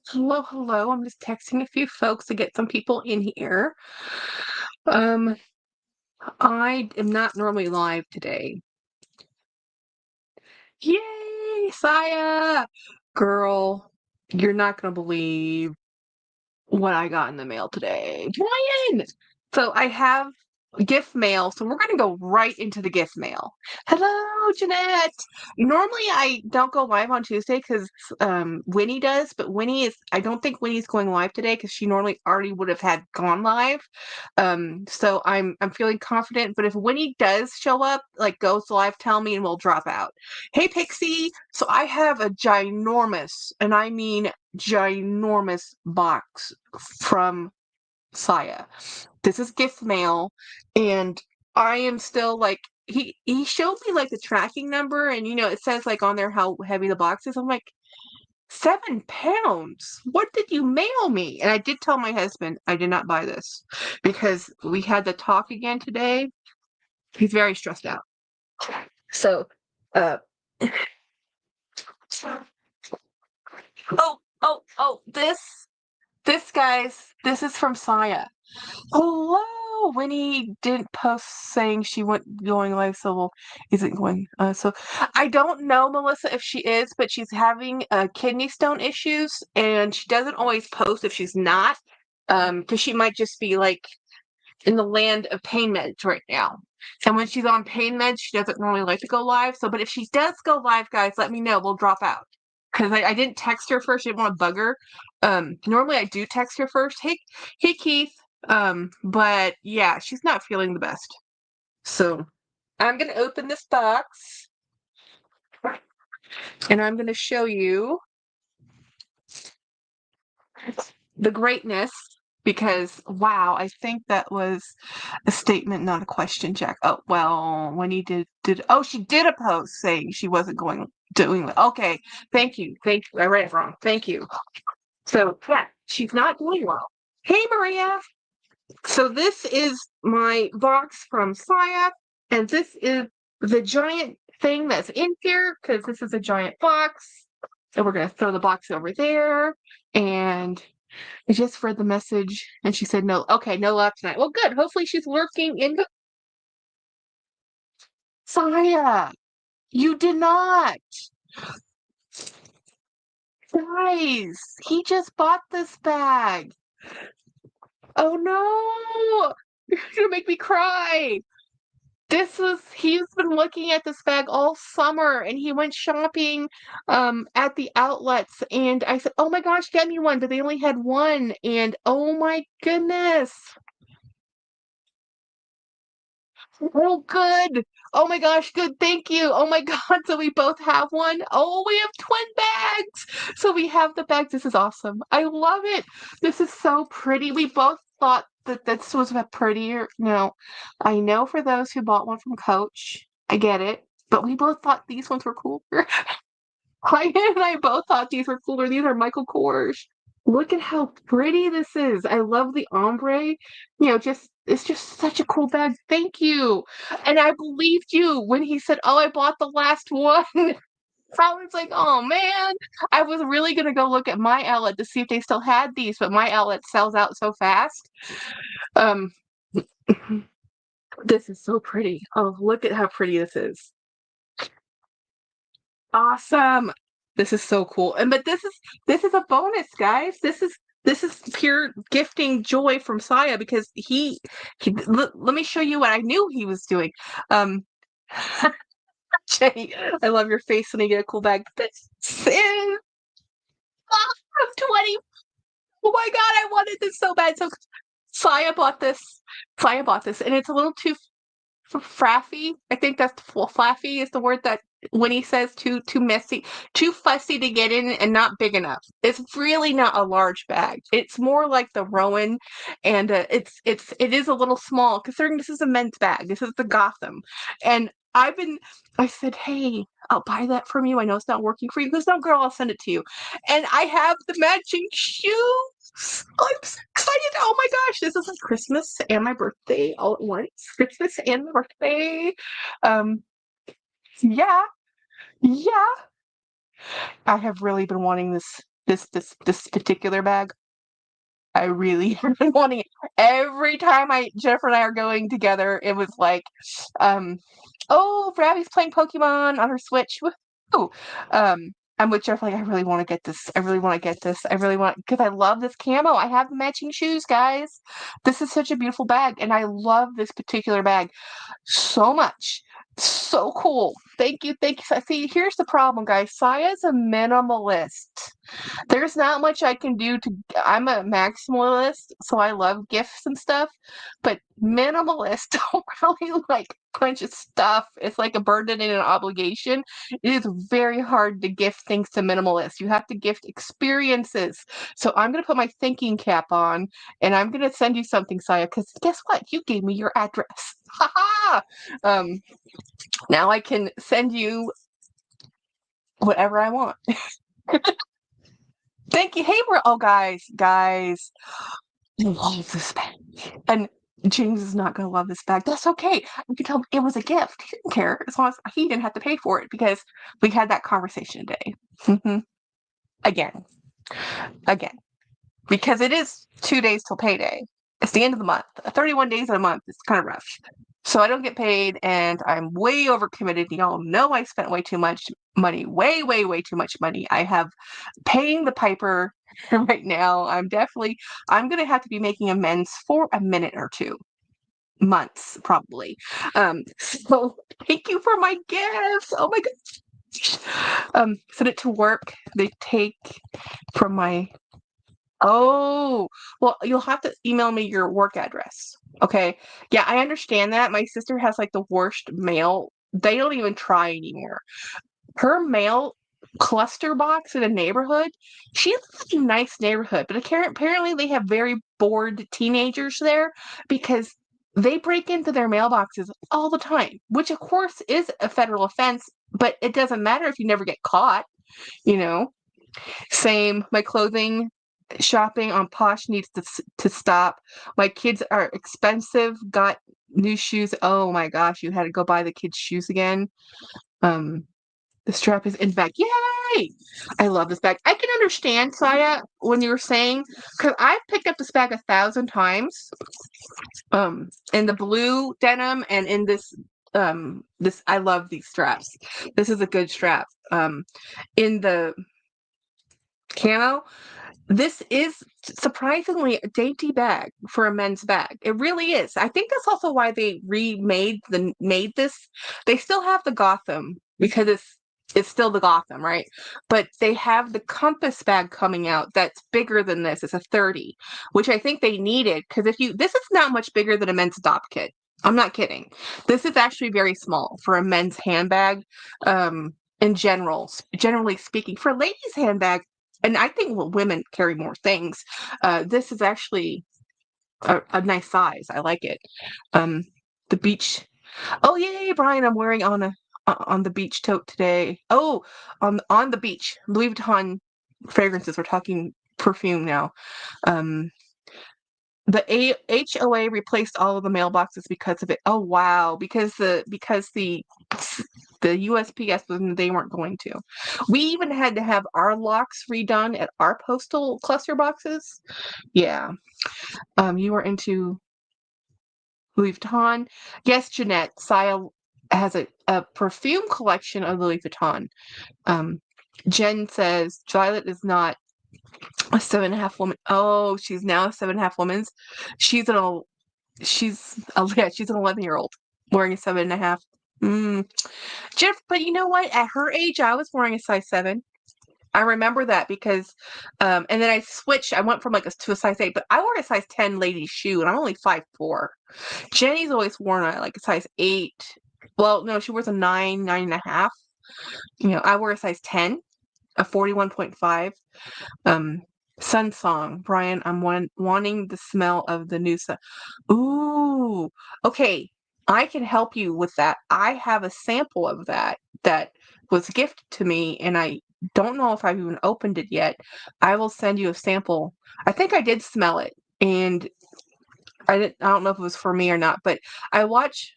Hello, hello. I'm just texting a few folks to get some people in here. Um, I am not normally live today. Yay, Saya! Girl, you're not gonna believe what I got in the mail today. Brian! So I have gift mail, so we're gonna go right into the gift mail. Hello, Jeanette. Normally I don't go live on Tuesday because Winnie does, but I don't think Winnie's going live today because she normally already would have had gone live. So I'm feeling confident, but if Winnie does show up, like goes live, tell me and we'll drop out. Hey Pixie, so I have a ginormous, and I mean ginormous box from Saya. This is gift mail, and I am still like he showed me like the tracking number, and it says like on there how heavy the box is. I'm like, 7 pounds. What did you mail me? And I did tell my husband I did not buy this because we had the talk again today. He's very stressed out. So, uh, oh, this guys, this is from Saya. Hello, Winnie didn't post saying she went going live, so isn't going. So I don't know, Melissa, if she is, but she's having kidney stone issues, and she doesn't always post if she's not, because she might just be like in the land of pain meds right now. And when she's on pain meds, she doesn't normally like to go live. So, but if she does go live, guys, let me know. We'll drop out because I didn't text her first. I didn't want to bug her. Normally I do text her first. Hey, Keith. But yeah, she's not feeling the best. So I'm gonna open this box and I'm gonna show you the greatness because wow, I think that was a statement, not a question, Jack. Oh well, when he did she did a post saying she wasn't doing it. Okay, thank you. I read it wrong. Thank you. So yeah, she's not doing well. Hey Maria. So this is my box from Saya, and this is the giant thing that's in here because this is a giant box. And we're gonna throw the box over there. And I just read the message, and she said no. Okay, no love tonight. Well, good. Hopefully, she's lurking in. Saya, you did not, guys. He just bought this bag. Oh no! You're gonna make me cry. He's been looking at this bag all summer and he went shopping at the outlets and I said, "Oh my gosh, get me one," but they only had one and oh my goodness. Oh good. Oh my gosh, good. Thank you. Oh my God. So we both have one. Oh, we have twin bags. So we have the bags. This is awesome. I love it. This is so pretty. We both thought that this was a prettier. No, I know for those who bought one from Coach, I get it. But we both thought these ones were cooler. Ryan and I both thought these were cooler. These are Michael Kors. Look at how pretty this is. I love the ombre. Just it's just such a cool bag. Thank you. And I believed you when he said, "Oh, I bought the last one." I was like, "Oh man." I was really gonna go look at my outlet to see if they still had these, but my outlet sells out so fast. Um this is so pretty. Oh, look at how pretty this is. Awesome. This is so cool. And but this is a bonus, guys. This is pure gifting joy from Saya because let me show you what I knew he was doing. Um Jay, I love your face when you get a cool bag. This is 20. Oh my god, I wanted this so bad. So Saya bought this. Saya bought this, and it's a little too fraffy. I think that's flaffy is the word that when he says too messy, too fussy to get in and not big enough. It's really not a large bag. It's more like the Rowan, and it is a little small considering this is a men's bag. This is the Gotham, and I said, hey, I'll buy that from you. I know it's not working for you. Because no, girl, I'll send it to you. And I have the matching shoes. I'm so excited. Oh my gosh, this is like Christmas and my birthday all at once. Christmas and my birthday. Um, yeah, yeah. I have really been wanting This particular bag. I really have been wanting it. Every time Jennifer and I are going together, it was like, um, oh, Abby's playing Pokemon on her Switch. Woohoo! I'm with Jennifer, like, I really want to get this. I really want to get this. I really want, because I love this camo. I have the matching shoes, guys. This is such a beautiful bag, and I love this particular bag so much. So cool. Thank you. Thank you. See, here's the problem, guys. Saya's a minimalist. There's not much I can do to. I'm a maximalist, so I love gifts and stuff, but minimalist don't really like a bunch of stuff. It's like a burden and an obligation. It is very hard to gift things to minimalists. You have to gift experiences. So I'm gonna put my thinking cap on, and I'm gonna send you something, Saya, because guess what? You gave me your address. Ha ha! Now I can send you whatever I want. Thank you. Hey, we're guys, I love this bag. And James is not gonna love this bag. That's okay. You can tell him it was a gift. He didn't care as long as he didn't have to pay for it because we had that conversation today. Again, again, because it is 2 days till payday. It's the end of the month. 31 days in a month. It's kind of rough. So I don't get paid, and I'm way overcommitted. Y'all know I spent way too much money. Way, way, way too much money. I have paying the piper right now. I'm gonna have to be making amends for a minute or two. Months, probably. So thank you for my gifts. Oh my gosh. Send it to work. They take from my Oh, well, you'll have to email me your work address. Okay. Yeah, I understand that. My sister has like the worst mail. They don't even try anymore. Her mail cluster box in a neighborhood, she lives in a nice neighborhood, but apparently they have very bored teenagers there because they break into their mailboxes all the time, which of course is a federal offense, but it doesn't matter if you never get caught, you know? Same. My clothing shopping on Posh needs to stop. My kids are expensive. Got new shoes. Oh my gosh, you had to go buy the kids' shoes again. The strap is in back. Yay! I love this bag. I can understand, Saya, when you were saying, because I've picked up this bag 1,000 times. In the blue denim and in this I love these straps. This is a good strap. In the camo, this is surprisingly a dainty bag for a men's bag. It really is. I think that's also why they made this. They still have the Gotham because it's still the Gotham, right? But they have the Compass bag coming out that's bigger than this. It's a 30, which I think they needed because this is not much bigger than a men's adopt kit. I'm not kidding. This is actually very small for a men's handbag. In generally speaking, for a ladies' handbag, and I think women carry more things. This is actually a nice size. I like it. The beach. Oh yay, Brian! I'm wearing on the beach tote today. Oh, on the beach. Louis Vuitton fragrances. We're talking perfume now. The HOA replaced all of the mailboxes because of it. Oh wow! Because the USPS they weren't going to. We even had to have our locks redone at our postal cluster boxes. Yeah. You are into Louis Vuitton. Yes, Jeanette. Saya has a perfume collection of Louis Vuitton. Jen says Violet is not a 7.5 woman. Oh, she's now a 7.5 woman's. She's an she's yeah, she's an 11-year-old wearing a 7.5. Jeff, but you know what? At her age, I was wearing a size 7. I remember that because, and then I switched. I went from to a size 8, but I wore a size 10 ladies shoe, and I'm only 5'4". Jenny's always worn a size 8. Well, no, she wears a 9, 9.5. I wear a size 10, a 41.5. Sun Song, Brian, I'm wanting the smell of the new sun. Ooh, okay. I can help you with that. I have a sample of that was gifted to me, and I don't know if I've even opened it yet. I will send you a sample. I think I did smell it, and I don't know if it was for me or not, but I watch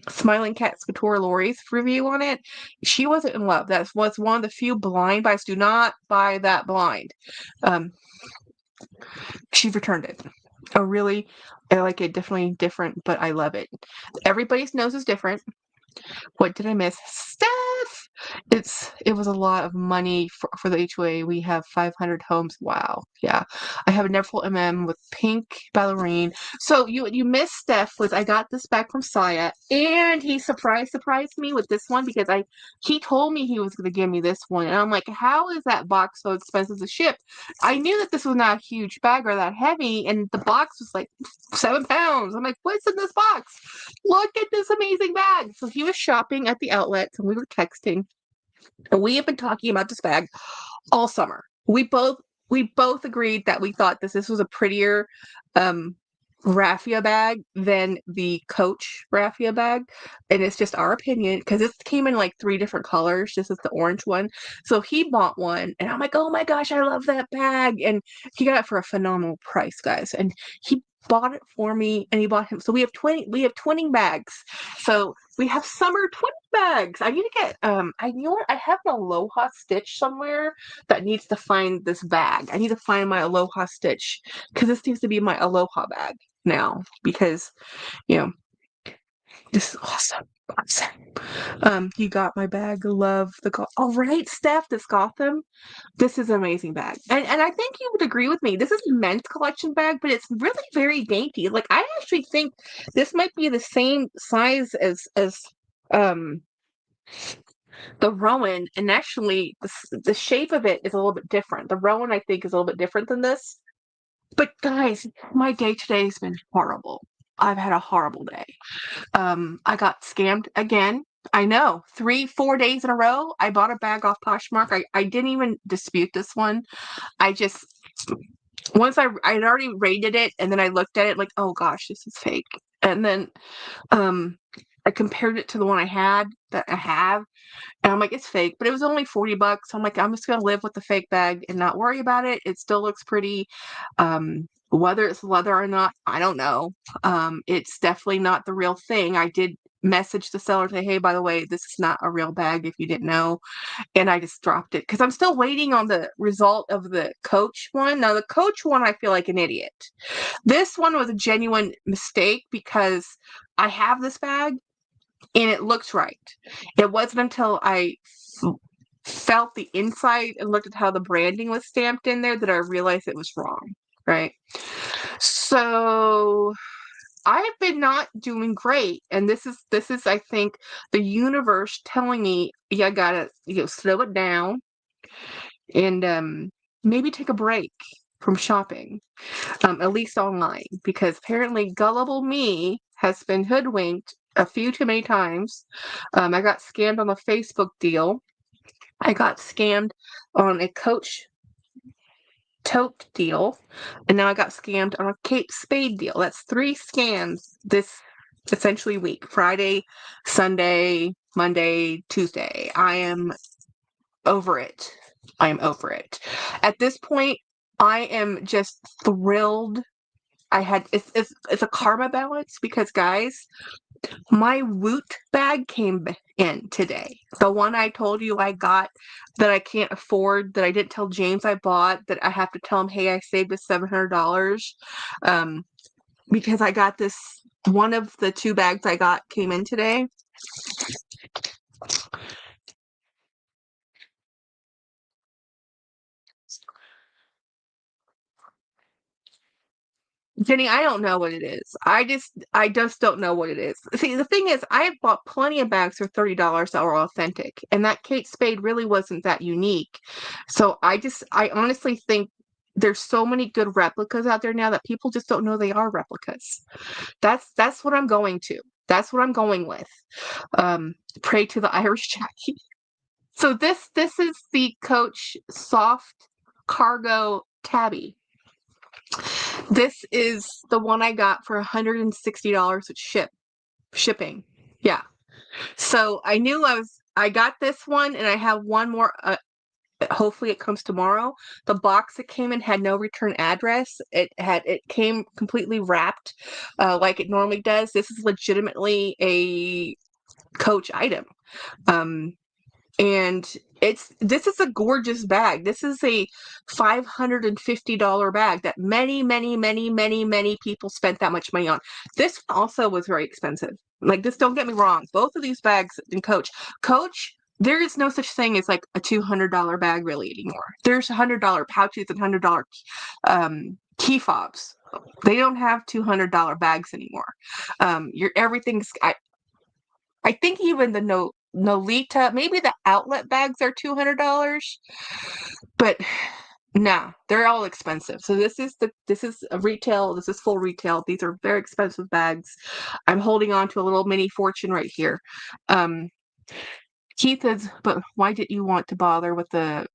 Smiling Cat Couture Lori's review on it. She wasn't in love. That was one of the few blind buys. Do not buy that blind. She returned it. Oh, really? I like it. Definitely different, but I love it. Everybody's nose is different. What did I miss? Steph! It was a lot of money for the HOA. We have 500 homes. Wow. Yeah. I have a Neverfull MM with pink ballerine. So you missed Steph was I got this back from Saya, and he surprised me with this one because he told me he was gonna give me this one. And I'm like, how is that box so expensive to ship? I knew that this was not a huge bag or that heavy, and the box was like 7 pounds. I'm like, what's in this box? Look at this amazing bag. So he was shopping at the outlets and we were texting. And we have been talking about this bag all summer. We both agreed that we thought this was a prettier raffia bag than the Coach raffia bag. And it's just our opinion because it came in like 3 different colors, just as the orange one. So he bought one and I'm like, oh my gosh, I love that bag. And he got it for a phenomenal price, guys. And he bought it for me and he bought him. So we have 20 bags. So we have summer 20 bags. I need to get you know what? I have an Aloha stitch somewhere that needs to find this bag. I need to find my Aloha stitch because this needs to be my Aloha bag now because this is awesome. You got my bag. Love the all right, Steph, this Gotham. This is an amazing bag. And I think you would agree with me. This is a men's collection bag, but it's really very dainty. Like I actually think this might be the same size as the Rowan, and actually the shape of it is a little bit different. The Rowan I think is a little bit different than this. But guys, my day today has been horrible. I've had a horrible day. I got scammed again. I know. 3-4 days in a row. I bought a bag off Poshmark. I didn't even dispute this one. I just once I'd already rated it and then I looked at it like, oh gosh, this is fake. And then I compared it to the one I have, and I'm like, it's fake, but it was only $40. I'm like, I'm just gonna live with the fake bag and not worry about it. It still looks pretty. Whether it's leather or not, I don't know. It's definitely not the real thing. I did message the seller say, hey, by the way, this is not a real bag if you didn't know. And I just dropped it because I'm still waiting on the result of the Coach one. Now, the Coach one, I feel like an idiot. This one was a genuine mistake because I have this bag and it looks right. It wasn't until I felt the inside and looked at how the branding was stamped in there that I realized it was wrong, right? So I have been not doing great, and this is I think the universe telling me you gotta slow it down and maybe take a break from shopping, at least online, because apparently gullible me has been hoodwinked a few too many times. I got scammed on a Facebook deal. I got scammed on a Coach tote deal, and now I got scammed on a Kate Spade deal. That's 3 scams this essentially week. Friday, Sunday, Monday, Tuesday. I am over it. At this point, I am just thrilled. It's a karma balance because guys, my Woot bag came in today. The one I told you I got that I can't afford, that I didn't tell James I bought, that I have to tell him, hey, I saved this $700 because I got this. One of the 2 bags I got came in today. Jenny, I don't know what it is. I just don't know what it is. See, the thing is, I have bought plenty of bags for $30 that were authentic, and that Kate Spade really wasn't that unique. So I honestly think there's so many good replicas out there now that people just don't know they are replicas. That's what I'm going to. That's what I'm going with. Pray to the Irish Jackie. So this is the Coach soft cargo tabby. This is the one I got for $160 with shipping. Yeah. So I knew I got this one and I have one more hopefully it comes tomorrow. The box it came in had no return address. It came completely wrapped, like it normally does. This is legitimately a Coach item. Um, and this is a gorgeous bag. This is a $550 bag that many, many, many, many, many people spent that much money on. This one also was very expensive. Like this, don't get me wrong. Both of these bags in Coach, there is no such thing as like a $200 bag really anymore. There's $100 pouches and $100 key fobs. They don't have $200 bags anymore. Everything's. I think even the Nolita, maybe the outlet bags are $200, but nah, they're all expensive. So this is a retail. This is full retail. These are very expensive bags. I'm holding on to a little mini fortune right here. Keith is, but why did you want to bother with the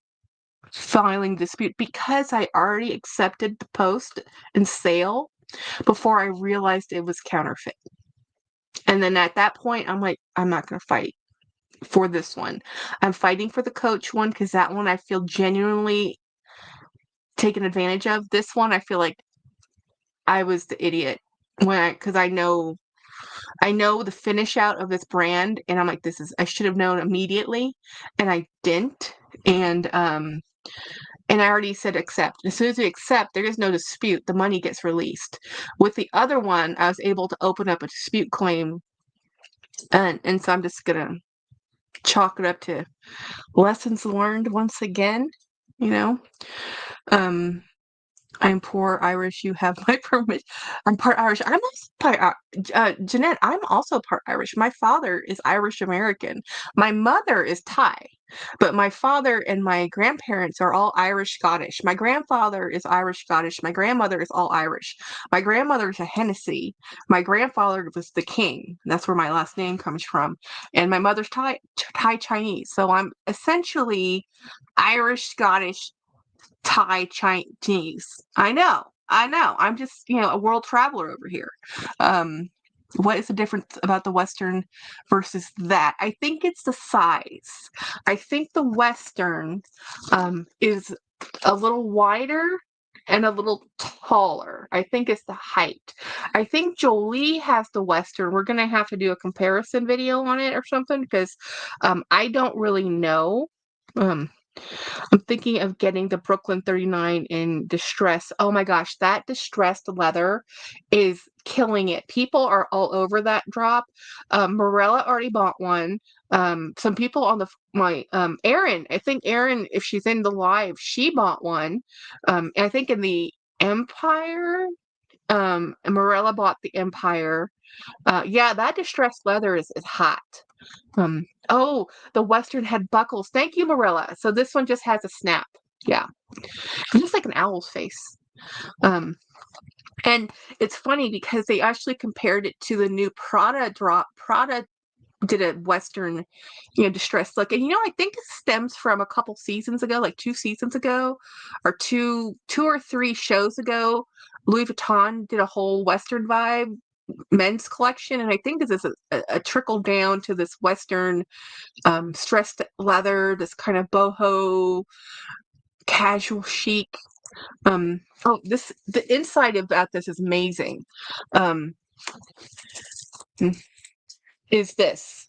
filing dispute? Because I already accepted the post and sale before I realized it was counterfeit. And then at that point, I'm like, I'm not going to fight for this one. I'm fighting for the Coach one because that one I feel genuinely taken advantage of. This one I feel like I was the idiot because I know the finish out of this brand, and I'm like, I should have known immediately, and I didn't. And I already said accept. As soon as we accept, there is no dispute. The money gets released. With the other one, I was able to open up a dispute claim, and so I'm just gonna chalk it up to lessons learned once again, you know. I'm poor Irish. You have my permission. I'm part Irish. I'm also part, Jeanette, I'm also part Irish. My father is Irish American. My mother is Thai, but my father and my grandparents are all Irish Scottish. My grandfather is Irish Scottish. My grandmother is all Irish. My grandmother is a Hennessy. My grandfather was the King. That's where my last name comes from. And my mother's Thai Chinese. So I'm essentially Irish Scottish Thai Chinese. I know. I'm just, a world traveler over here. What is the difference about the Western versus that? I think it's the size. I think the Western is a little wider and a little taller. I think it's the height. I think Jolie has the Western. We're going to have to do a comparison video on it or something because I don't really know. I'm thinking of getting the Brooklyn 39 in distress. Oh my gosh, that distressed leather is killing it. People are all over that drop. Morella already bought one. Some people on Erin, I think Erin, if she's in the live, she bought one. And I think in the Empire, Morella bought the Empire. Yeah, that distressed leather is hot. Oh, the Western had buckles. Thank you, Marilla. So this one just has a snap. Yeah. It looks like an owl's face. And it's funny because they actually compared it to the new Prada drop. Prada did a Western, distressed look. And I think it stems from a couple seasons ago, like 2 seasons ago, or two or three shows ago. Louis Vuitton did a whole Western vibe men's collection, and I think this is a trickle down to this Western stressed leather, this kind of boho casual chic. The inside about this is amazing. Is this?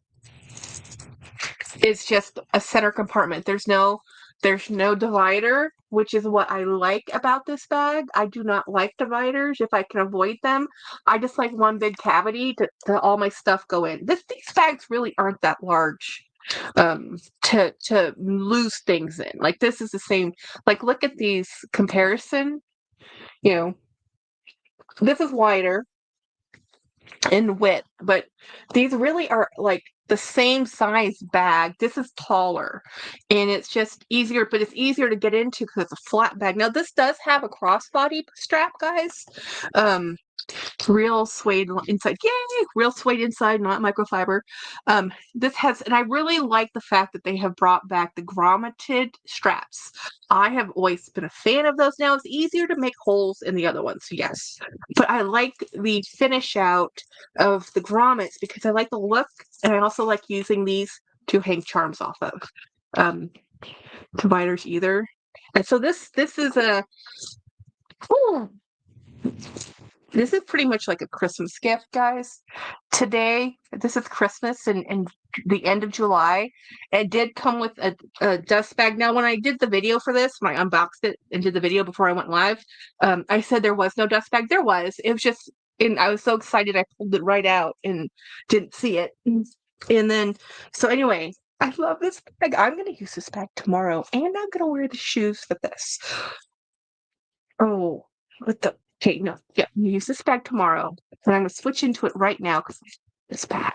It's just a center compartment. There's no divider, which is what I like about this bag. I do not like dividers if I can avoid them. I just like one big cavity to all my stuff go in. These bags really aren't that large to lose things in. Like this is the same. Like look at these comparison. This is wider in width, but these really are like the same size bag. This is taller, and it's just easier, but it's easier to get into because it's a flat bag. Now this does have a crossbody strap, guys. Real suede inside. Yay! Real suede inside, not microfiber. This has, and I really like the fact that they have brought back the grommeted straps. I have always been a fan of those. Now it's easier to make holes in the other ones, yes. But I like the finish out of the grommets because I like the look, and I also like using these to hang charms off of. dividers either. And so this is a this is pretty much like a Christmas gift, guys. Today, this is Christmas and the end of July. It did come with a dust bag. Now, when I did the video for this, when I unboxed it and did the video before I went live, I said there was no dust bag. There was. It was just, and I was so excited I pulled it right out and didn't see it. And then, so anyway, I love this bag. I'm going to use this bag tomorrow, and I'm going to wear the shoes with this. Oh, what the? Okay, no, yeah, I'm gonna use this bag tomorrow, and I'm gonna switch into it right now because this bag.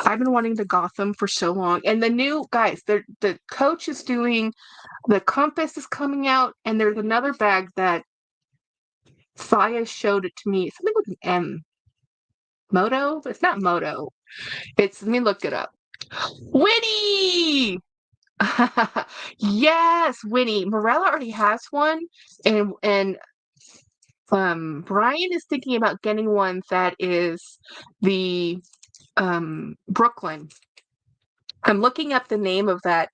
I've been wanting the Gotham for so long, and the new guys, the Coach is doing, the Compass is coming out, and there's another bag that Saya showed it to me. Something with an M. Moto? It's not Moto. Let me look it up. Winnie! Yes, Winnie. Morella already has one, and Brian is thinking about getting one that is the Brooklyn. I'm looking up the name of that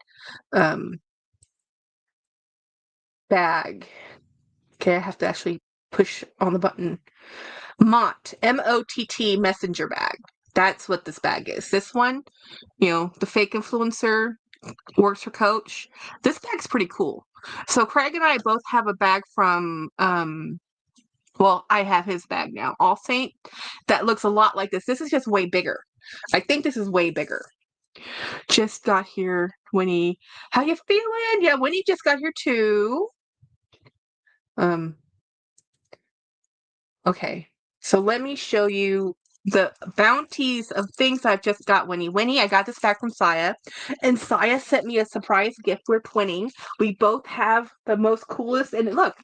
bag. Okay, I have to actually push on the button. Mott, M-O-T-T messenger bag. That's what this bag is. This one, the fake influencer works for Coach. This bag's pretty cool. So Craig and I both have a bag from well, I have his bag now, All Saint, that looks a lot like this. This is just way bigger. I think this is way bigger. Just got here, Winnie. How you feeling? Yeah, Winnie just got here too. Okay. So let me show you the bounties of things I've just got, Winnie. Winnie, I got this back from Saya, and Saya sent me a surprise gift. We're twinning. We both have the most coolest, and look,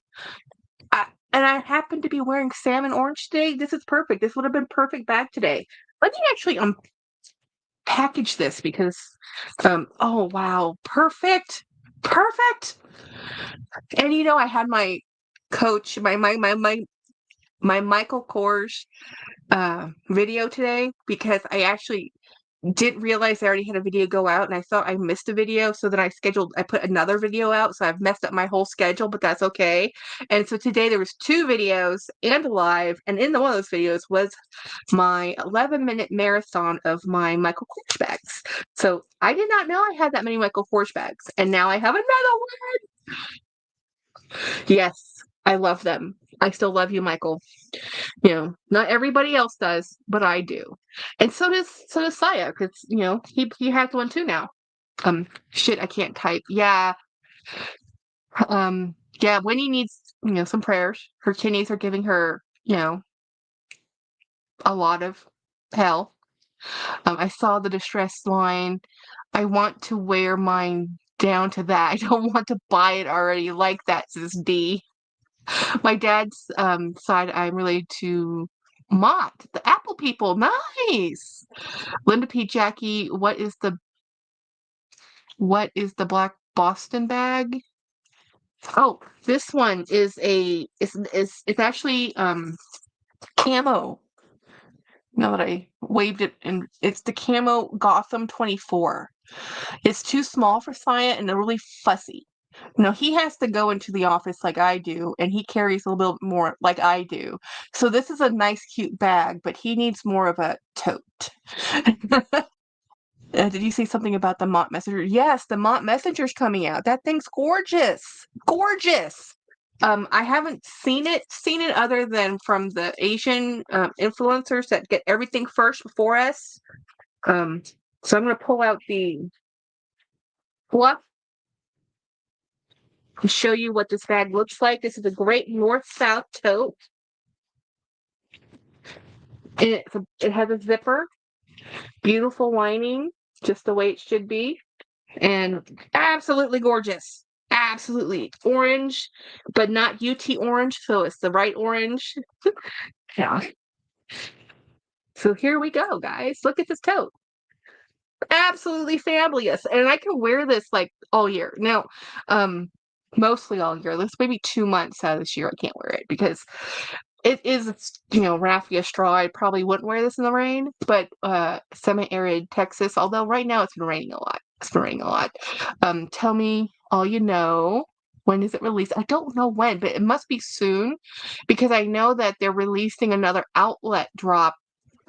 I happen to be wearing salmon orange today. This is perfect. This would have been perfect bag today. Let me actually package this because oh wow, perfect. And I had my Coach, my Michael Kors video today because I actually didn't realize I already had a video go out, and I thought I missed a video, so then I put another video out, so I've messed up my whole schedule, but that's okay. And so today there was 2 videos and a live, and in one of those videos was my 11-minute marathon of my Michael Kors bags. So I did not know I had that many Michael Kors bags, and now I have another one. Yes, I love them. I still love you, Michael. Not everybody else does, but I do. And so does Saya, because he has one too now. Shit, I can't type. Yeah. Yeah, Winnie needs, some prayers. Her kidneys are giving her, a lot of hell. I saw the distress line. I want to wear mine down to that. I don't want to buy it already like that, says D. My dad's side, I'm related to Mott, the Apple people. Nice. Linda P. Jackie, what is the black Boston bag? Oh, this one is it's actually camo. Now that I waved it, and it's the camo Gotham 24. It's too small for Saya and they're really fussy. He has to go into the office like I do, and he carries a little bit more like I do. So this is a nice, cute bag, but he needs more of a tote. Did you say something about the Mott Messenger? Yes, the Mott Messenger's coming out. That thing's gorgeous. Gorgeous. I haven't seen it other than from the Asian influencers that get everything first before us. So I'm going to pull out the fluff to show you what this bag looks like. This is a great north-south tote. And it has a zipper, beautiful lining, just the way it should be, and absolutely gorgeous. Absolutely. Orange, but not UT orange, so it's the right orange. Yeah. So here we go, guys. Look at this tote. Absolutely fabulous. And I can wear this like all year. Now, mostly all year. There's maybe 2 months out of this year I can't wear it because it is, raffia straw. I probably wouldn't wear this in the rain, but semi-arid Texas, although right now it's been raining a lot. snoring a lot. Tell me all you know. When is it released? I don't know when, but it must be soon because I know that they're releasing another outlet drop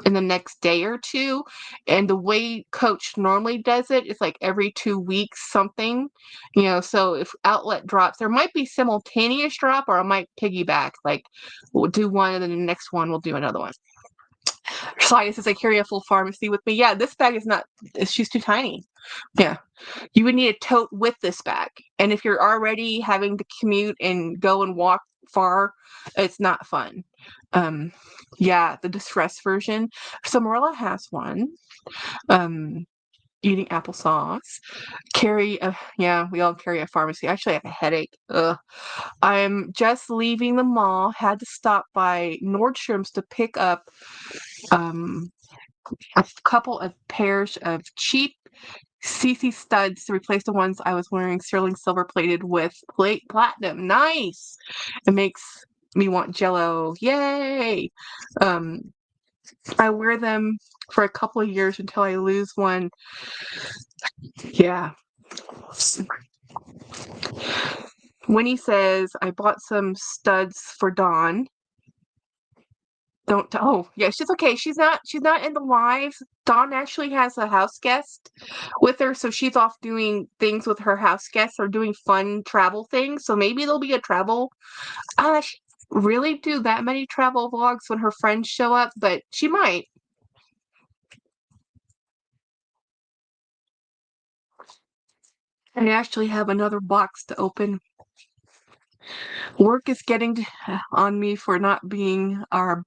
in the next day or two. And the way Coach normally does it is like every 2 weeks something, so if outlet drops, there might be simultaneous drop or I might piggyback. Like we'll do one and then the next one we'll do another one. Science says I carry a full pharmacy with me. Yeah, this bag is not, she's too tiny. Yeah. You would need a tote with this bag. And if you're already having to commute and go and walk far, it's not fun. Yeah, the distress version. So Marilla has one. Eating applesauce. Yeah, we all carry a pharmacy. Actually, I have a headache. Ugh. I'm just leaving the mall. Had to stop by Nordstrom's to pick up a couple of pairs of cheap CC studs to replace the ones I was wearing, sterling silver plated with platinum. Nice. It makes me want Jello. Yay. I wear them for a couple of years until I lose one. Yeah. Winnie says I bought some studs for Dawn. Oh yeah, she's okay. She's not in the lives. Dawn actually has a house guest with her, so she's off doing things with her house guests or doing fun travel things. So maybe there'll be a travel. She really do that many travel vlogs when her friends show up, but she might. I actually have another box to open. Work is getting on me for not bringing our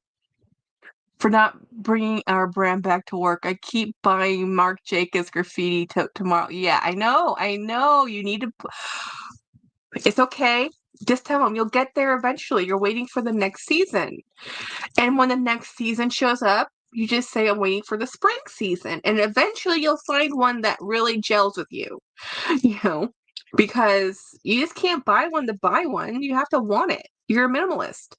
brand back to work. I keep buying Marc Jacobs graffiti tomorrow. Yeah, I know. You need to. It's okay. Just tell them you'll get there eventually. You're waiting for the next season. And when the next season shows up, you just say, I'm waiting for the spring season. And eventually you'll find one that really gels with you, you know, because you just can't buy one to buy one. You have to want it. You're a minimalist.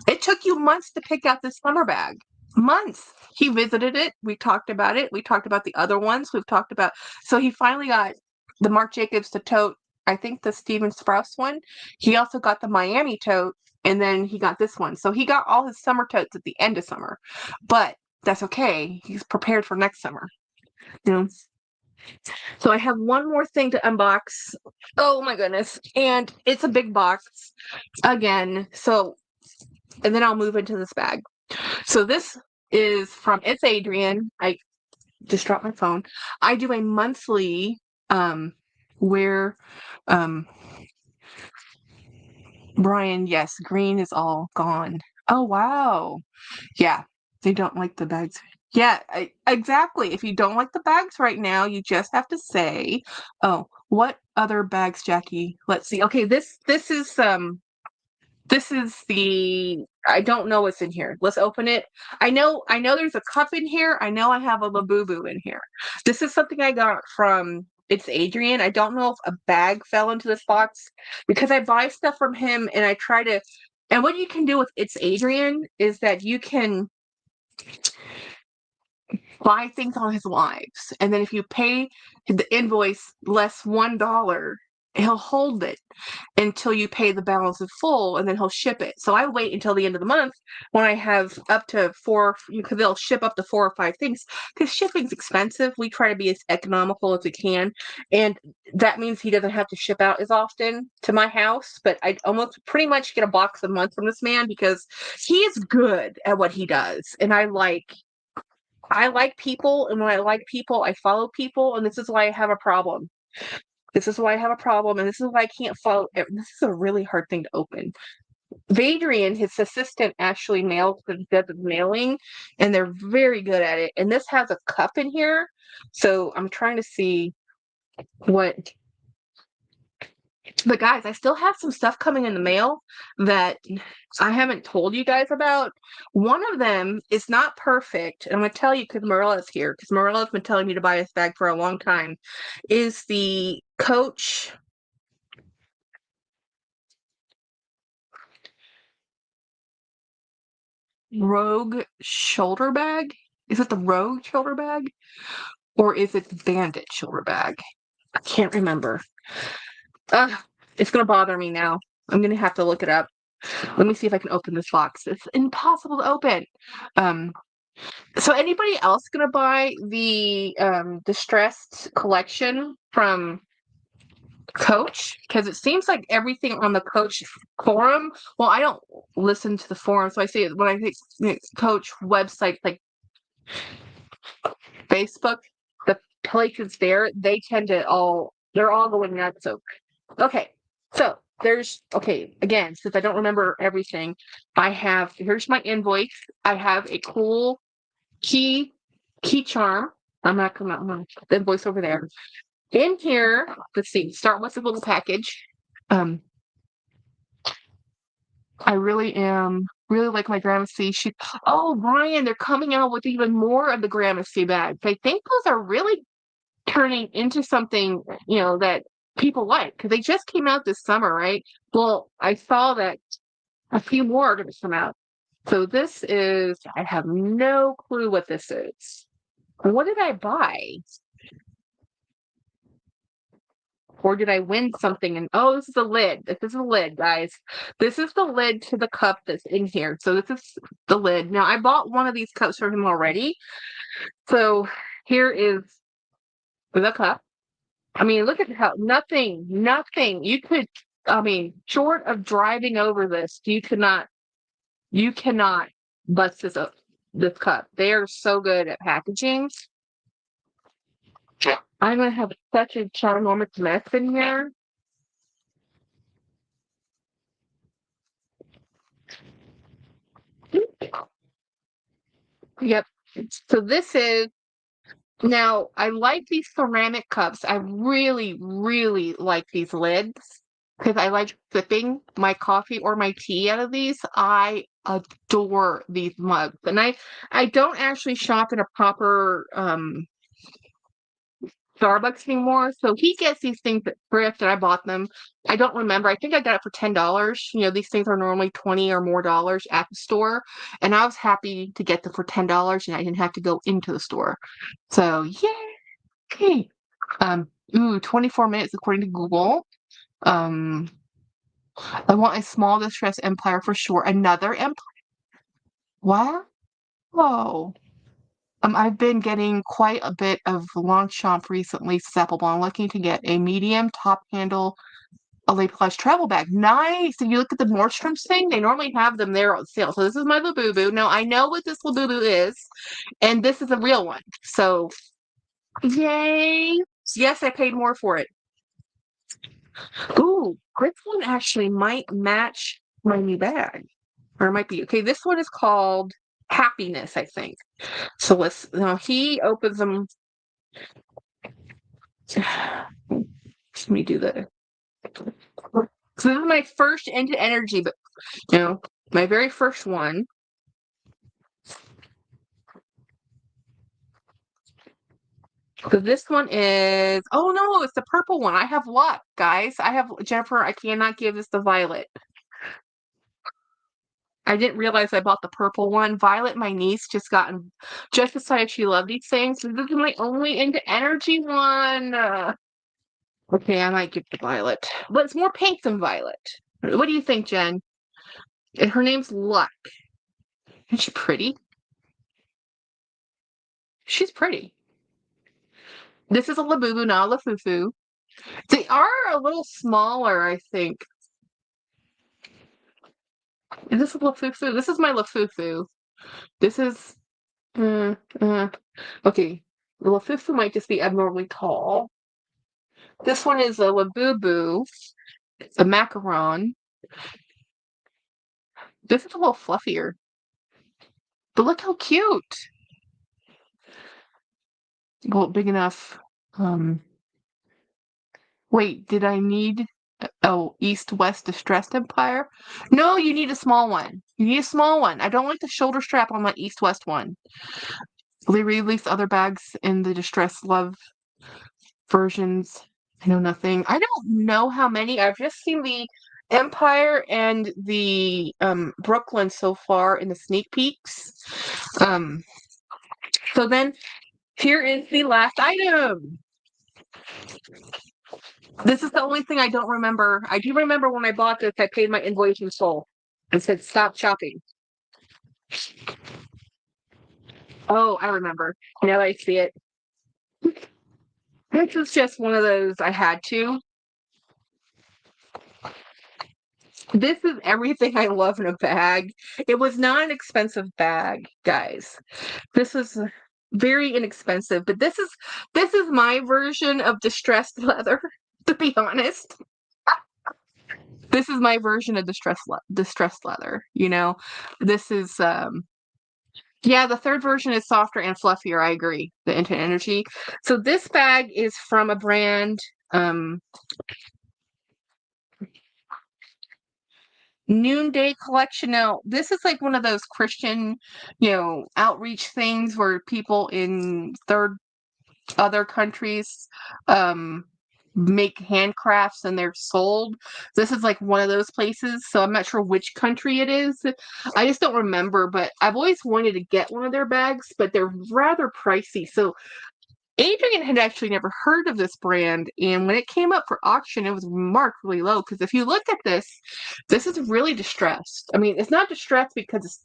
It took you months to pick out this summer bag. Months. He visited it. We talked about it. We talked about the other ones. So he finally got the Marc Jacobs to tote, I think the Steven Sprouse one. He also got the Miami tote, and then he got this one. So he got all his summer totes at the end of summer. But that's okay. He's prepared for next summer. You know? So I have one more thing to unbox. Oh my goodness. And it's a big box again. And then I'll move into this bag. So this is from It's Adrian. I just dropped my phone. I do a monthly where Brian, yes, green is all gone. Oh wow. Yeah, they don't like the bags. Yeah, exactly. If you don't like the bags right now, you just have to say, "Oh, what other bags, Jackie? Let's see. Okay, this is the, I don't know what's in here. Let's open it. I know there's a cup in here. I know I have a Labubu in here. This is something I got from It's Adrian. I don't know if a bag fell into this box because I buy stuff from him and I try to, and what you can do with It's Adrian is that you can buy things on his lives. And then if you pay the invoice less $1, he'll hold it until you pay the balance in full, and then he'll ship it. So I wait until the end of the month when I have up to because they'll ship up to 4 or 5 things. Because shipping's expensive. We try to be as economical as we can, and that means he doesn't have to ship out as often to my house. But I almost pretty much get a box a month from this man because he is good at what he does, and I like people, and when I like people, I follow people, and this is why I have a problem. This is why I have a problem, and this is why I can't follow. This is a really hard thing to open. Vadrian, his assistant, actually does the mailing, and they're very good at it. And this has a cup in here, so I'm trying to see what. But guys, I still have some stuff coming in the mail that I haven't told you guys about. One of them is not perfect, and I'm going to tell you because Marilla's here, because Marilla's been telling me to buy this bag for a long time, is the Coach Rogue shoulder bag. Is it the Rogue shoulder bag? Or is it the Bandit shoulder bag? I can't remember. It's gonna bother me now. I'm gonna have to look it up. Let me see if I can open this box. It's impossible to open. Um, so anybody else gonna buy the distressed collection from Coach? Because it seems like everything on the Coach forum. Well, I don't listen to the forum, so I see it when I think Coach websites like Facebook, the places there, they tend to they're all going nuts. So okay, so again, since I don't remember everything, here's my invoice. I have a cool key charm. I'm not the invoice over there. In here, let's see, start with the little package. Um, I really like my Gramercy. Oh, Brian, they're coming out with even more of the Gramercy bags. I think those are really turning into something, that people like, because they just came out this summer, right? Well, I saw that a few more are going to come out. So I have no clue what this is. What did I buy? Or did I win something? And oh, this is a lid. This is a lid, guys. This is the lid to the cup that's in here. So this is the lid. Now, I bought one of these cups for him already. So here is the cup. I mean, look at how nothing. Short of driving over this, you cannot bust this cup. They are so good at packaging. I'm gonna have such a ginormous mess in here. Yep. So now I like these ceramic cups. I really, really like these lids because I like sipping my coffee or my tea out of these. I adore these mugs. And I don't actually shop in a proper Starbucks anymore. So he gets these things at thrift and I bought them. I don't remember. I think I got it for $10. These things are normally $20 or more at the store. And I was happy to get them for $10 and I didn't have to go into the store. So yay. Okay. 24 minutes according to Google. I want a small distress empire for sure. Another empire? Wow. Whoa. I've been getting quite a bit of Longchamp recently, Sapple. I'm looking to get a medium top handle Olay Plus travel bag. Nice. And you look at the Nordstrom's thing, they normally have them there on sale. So this is my Labubu. Now I know what this Labubu is, and this is a real one. So yay. Yes, I paid more for it. Ooh, this one actually might match my new bag. Or it might be. Okay, this one is called Happiness, I think. So now he opens them. Let me do the. So this is my first into energy, but my very first one. So this one is, oh no, it's the purple one. I have luck, guys. Jennifer, I cannot give this the violet. I didn't realize I bought the purple one. Violet, my niece, just decided she loved these things. So this is my only into energy one. Okay, I might give the violet. But it's more pink than violet. What do you think, Jen? Her name's Luck. Is she pretty? She's pretty. This is a Labubu, not a Lafufu. They are a little smaller, I think. Is this a Lafufu? This is my Lafufu. This is... okay. The Lafufu might just be abnormally tall. This one is a Labubu. It's a macaron. This is a little fluffier. But look how cute. Well, big enough. Wait, did I need... Oh, East-West Distressed Empire? No, you need a small one. You need a small one. I don't like the shoulder strap on my East-West one. They released other bags in the Distressed Love versions. I know nothing. I don't know how many. I've just seen the Empire and the Brooklyn so far in the sneak peeks. So then, here is the last item. This is the only thing I don't remember. I do remember when I bought this, I paid my invoice in full. It said stop shopping. Oh, I remember. Now I see it. This is just one of those I had to. This is everything I love in a bag. It was not an expensive bag, guys. This is very inexpensive, but this is my version of distressed leather, to be honest. This is my version of distressed leather, you know. This is yeah, the third version is softer and fluffier, I agree. The Intent Energy. So this bag is from a brand Noonday Collection. Now, this is like one of those Christian, outreach things where people in other countries make handcrafts and they're sold. This is like one of those places, so I'm not sure which country it is. I just don't remember, but I've always wanted to get one of their bags, but they're rather pricey. So Adrian had actually never heard of this brand, and when it came up for auction, it was marked really low. Because if you look at this is really distressed. I mean, it's not distressed because it's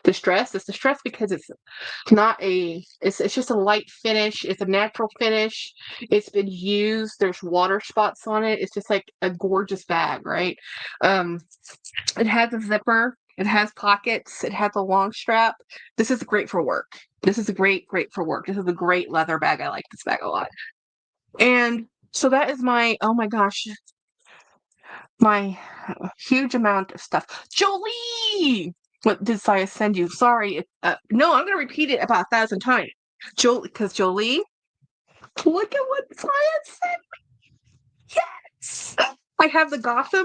distressed. It's distressed because it's not it's just a light finish. It's a natural finish. It's been used. There's water spots on it. It's just like a gorgeous bag, right? Um, it has a zipper. It has pockets. It has a long strap. This is great for work. This is great for work. This is a great leather bag. I like this bag a lot. And so that is oh my gosh, my huge amount of stuff. Jolie! What did Saya send you? Sorry. No, I'm going to repeat it about 1,000 times. Jolie, look at what Saya sent me. Yes! I have the Gotham,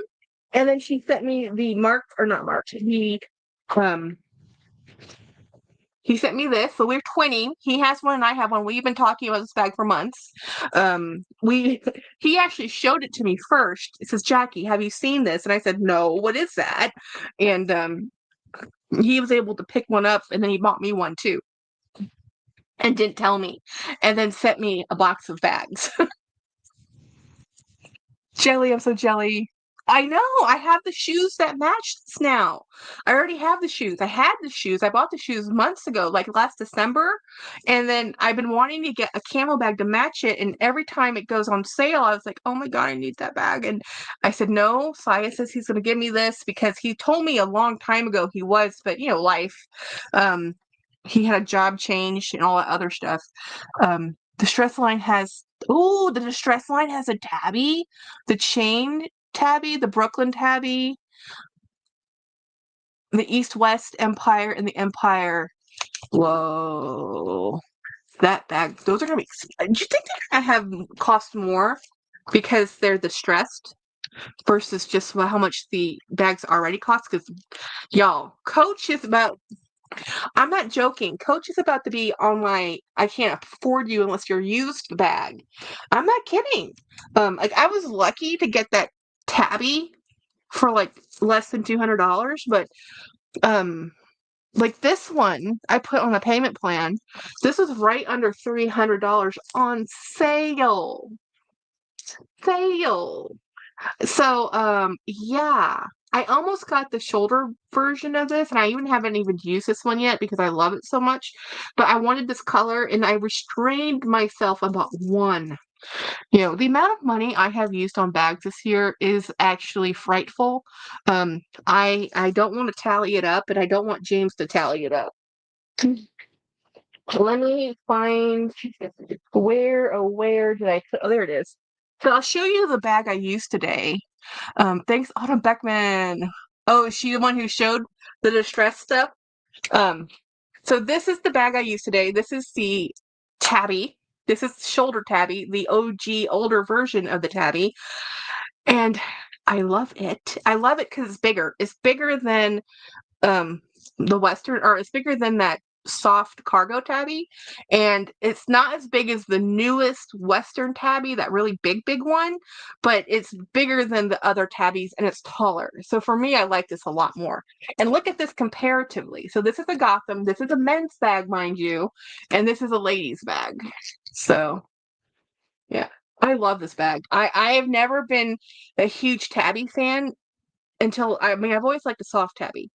and then she sent me the not Mark, um, he sent me this, so we're twinning. He has one and I have one. We've been talking about this bag for months. He actually showed it to me first. It says, Jackie, have you seen this? And I said, no, what is that? And he was able to pick one up, and then he bought me one too. And didn't tell me. And then sent me a box of bags. Jelly, I'm so jelly. I know. I have the shoes that match this now. I already have the shoes. I had the shoes. I bought the shoes months ago, like last December. And then I've been wanting to get a camo bag to match it. And every time it goes on sale, I was like, oh my God, I need that bag. And I said, no. Saya says he's going to give me this because he told me a long time ago he was, but life. He had a job change and all that other stuff. The Distress line has the Distress line has a tabby, the chain tabby, the Brooklyn tabby, the East West Empire, and the Empire. Whoa, that bag! Those are gonna be. Do you think they're gonna have cost more because they're distressed versus just how much the bags already cost? Because y'all, Coach is about. I'm not joking. Coach is about to be on I can't afford you unless you're used bag. I'm not kidding. Like I was lucky to get that tabby for like less than $200, but like this one I put on a payment plan. This was right under $300 on sale. Sale. So, yeah, I almost got the shoulder version of this, and I haven't even used this one yet because I love it so much. But I wanted this color, and I restrained myself about one. The amount of money I have used on bags this year is actually frightful. I don't want to tally it up, and I don't want James to tally it up. Let me find where did I put? Oh, there it is. So I'll show you the bag I used today. Thanks, Autumn Beckman. Oh, is she the one who showed the distress stuff? So this is the bag I used today. This is the tabby. This is shoulder tabby, the OG older version of the tabby. And I love it. I love it because it's bigger. It's bigger than the Western, or it's bigger than that soft cargo tabby, and it's not as big as the newest Western tabby, that really big one, but it's bigger than the other tabbies and it's taller. So for me, I like this a lot more. And look at this comparatively. So this is a Gotham, this is a men's bag, mind you, and this is a ladies bag. So Yeah. I love this bag. I have never been a huge tabby fan until I mean, I've always liked a soft tabby,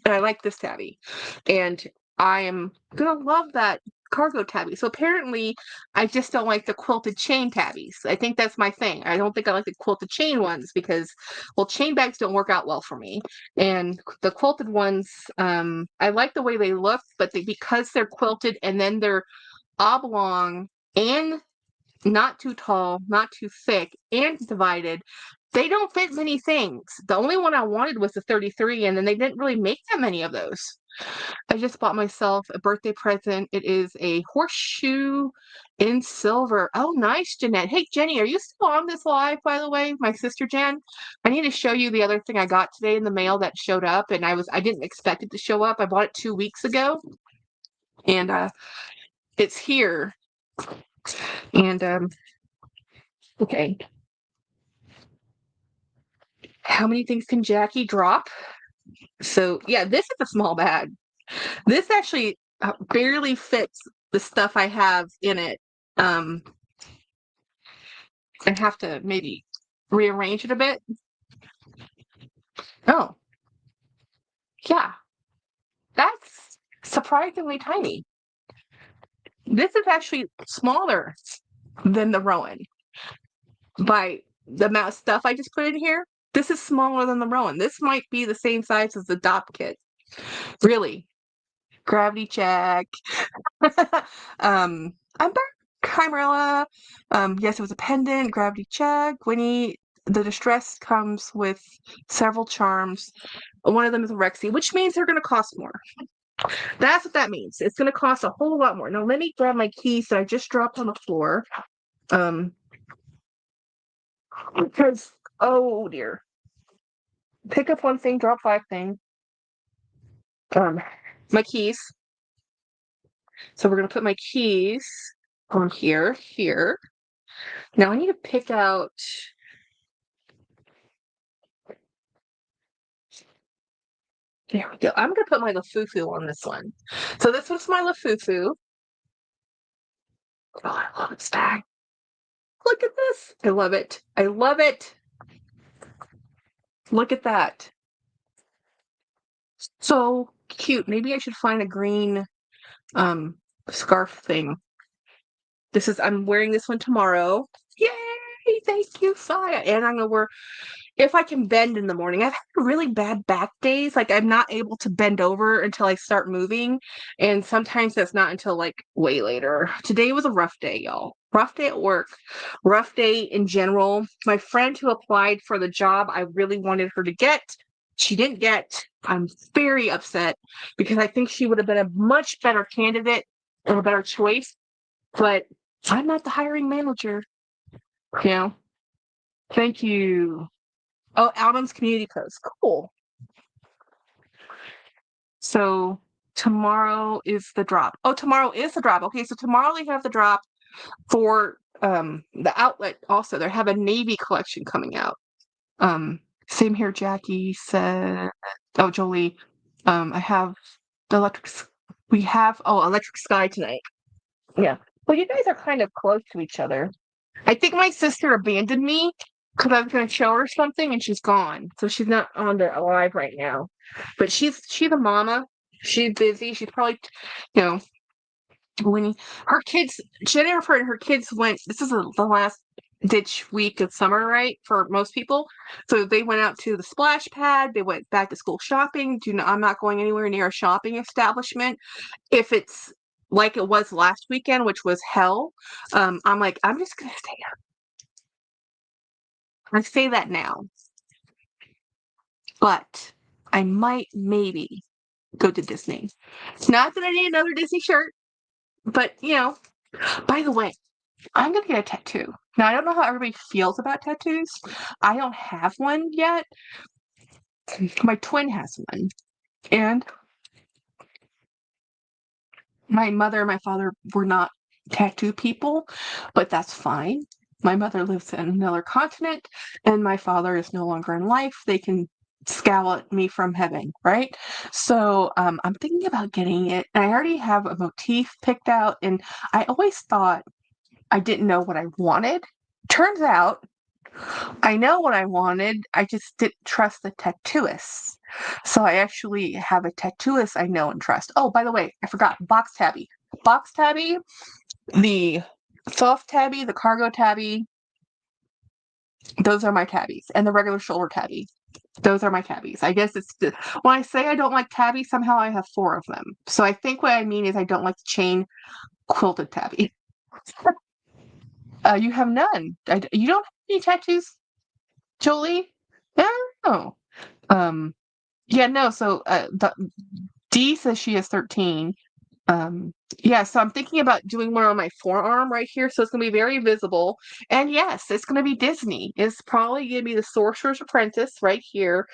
and I like this tabby, and I am gonna love that cargo tabby. So apparently, I just don't like the quilted chain tabbies. I think that's my thing. I don't think I like the quilted chain ones because, well, chain bags don't work out well for me, and the quilted ones, I like the way they look, but because they're quilted and then they're oblong and not too tall, not too thick, and divided. They don't fit many things. The only one I wanted was the 33, and then they didn't really make that many of those. I just bought myself a birthday present. It is a horseshoe in silver. Oh, nice, Jeanette. Hey, Jenny, are you still on this live, by the way? My sister Jen. I need to show you the other thing I got today in the mail that showed up, and I didn't expect it to show up. I bought it 2 weeks ago, and it's here. And okay. How many things can Jackie drop? So, yeah, this is a small bag. This actually barely fits the stuff I have in it. Um, I have to maybe rearrange it a bit. Oh, yeah, that's surprisingly tiny. This is actually smaller than the Rowan by the amount of stuff I just put in here. This is smaller than the Rowan. This might be the same size as the Dop kit. Really. Gravity check. I'm back, Chimerella. Yes, it was a pendant, gravity check. Winnie, the distress comes with several charms. One of them is a Rexy, which means they're going to cost more. That's what that means. It's going to cost a whole lot more. Now, let me grab my keys that I just dropped on the floor. Because, oh dear. Pick up one thing, drop five things. My keys. So we're going to put my keys on here. Now I need to pick out. There we go. I'm going to put my Lafufu on this one. So this was my Lafufu. Oh, I love this bag. Look at this. I love it. I love it. Look at that. So cute. Maybe I should find a green scarf thing. I'm wearing this one tomorrow. Yay! Thank you, Saya. And I'm gonna wear if I can bend in the morning. I've had really bad back days. Like I'm not able to bend over until I start moving. And sometimes that's not until like way later. Today was a rough day, y'all. Rough day at work. Rough day in general. My friend who applied for the job I really wanted her to get, she didn't get. I'm very upset because I think she would have been a much better candidate and a better choice. But I'm not the hiring manager. You know. Thank you. Oh, Adam's community post. Cool. So tomorrow is the drop. Oh, tomorrow is the drop. Okay, so tomorrow they have the drop for the outlet also. They have a navy collection coming out. Same here, Jackie said. Oh, Jolie. I have the electric sky tonight. Yeah. Well, you guys are kind of close to each other. I think my sister abandoned me because I was going to show her something and she's gone. So she's not on the alive right now. But she's a mama. She's busy. She's probably, you know, when her kids, Jennifer and her kids went, this is the last ditch week of summer, right? For most people. So they went out to the splash pad. They went back to school shopping. I'm not going anywhere near a shopping establishment. If it's like it was last weekend, which was hell, I'm like, I'm just going to stay out. I say that now, but I might maybe go to Disney. It's not that I need another Disney shirt, but by the way, I'm gonna get a tattoo. Now I don't know how everybody feels about tattoos. I don't have one yet. My twin has one, and my mother and my father were not tattoo people, but that's fine. My mother lives in another continent, and my father is no longer in life. They can scowl at me from heaven, right? So I'm thinking about getting it. And I already have a motif picked out, and I always thought I didn't know what I wanted. Turns out I know what I wanted. I just didn't trust the tattooist. So I actually have a tattooist I know and trust. Oh, by the way, I forgot box tabby. Box tabby, the soft tabby, the cargo tabby, those are my tabbies. And the regular shoulder tabby. Those are my tabbies. I guess when I say I don't like tabby, somehow I have 4 of them. So I think what I mean is I don't like the chain quilted tabby. You have none. You don't have any tattoos, Jolie? No. Yeah, no. So D says she is 13. Yeah, so I'm thinking about doing one on my forearm right here, so it's gonna be very visible. And yes, it's gonna be Disney. It's probably gonna be the Sorcerer's Apprentice right here,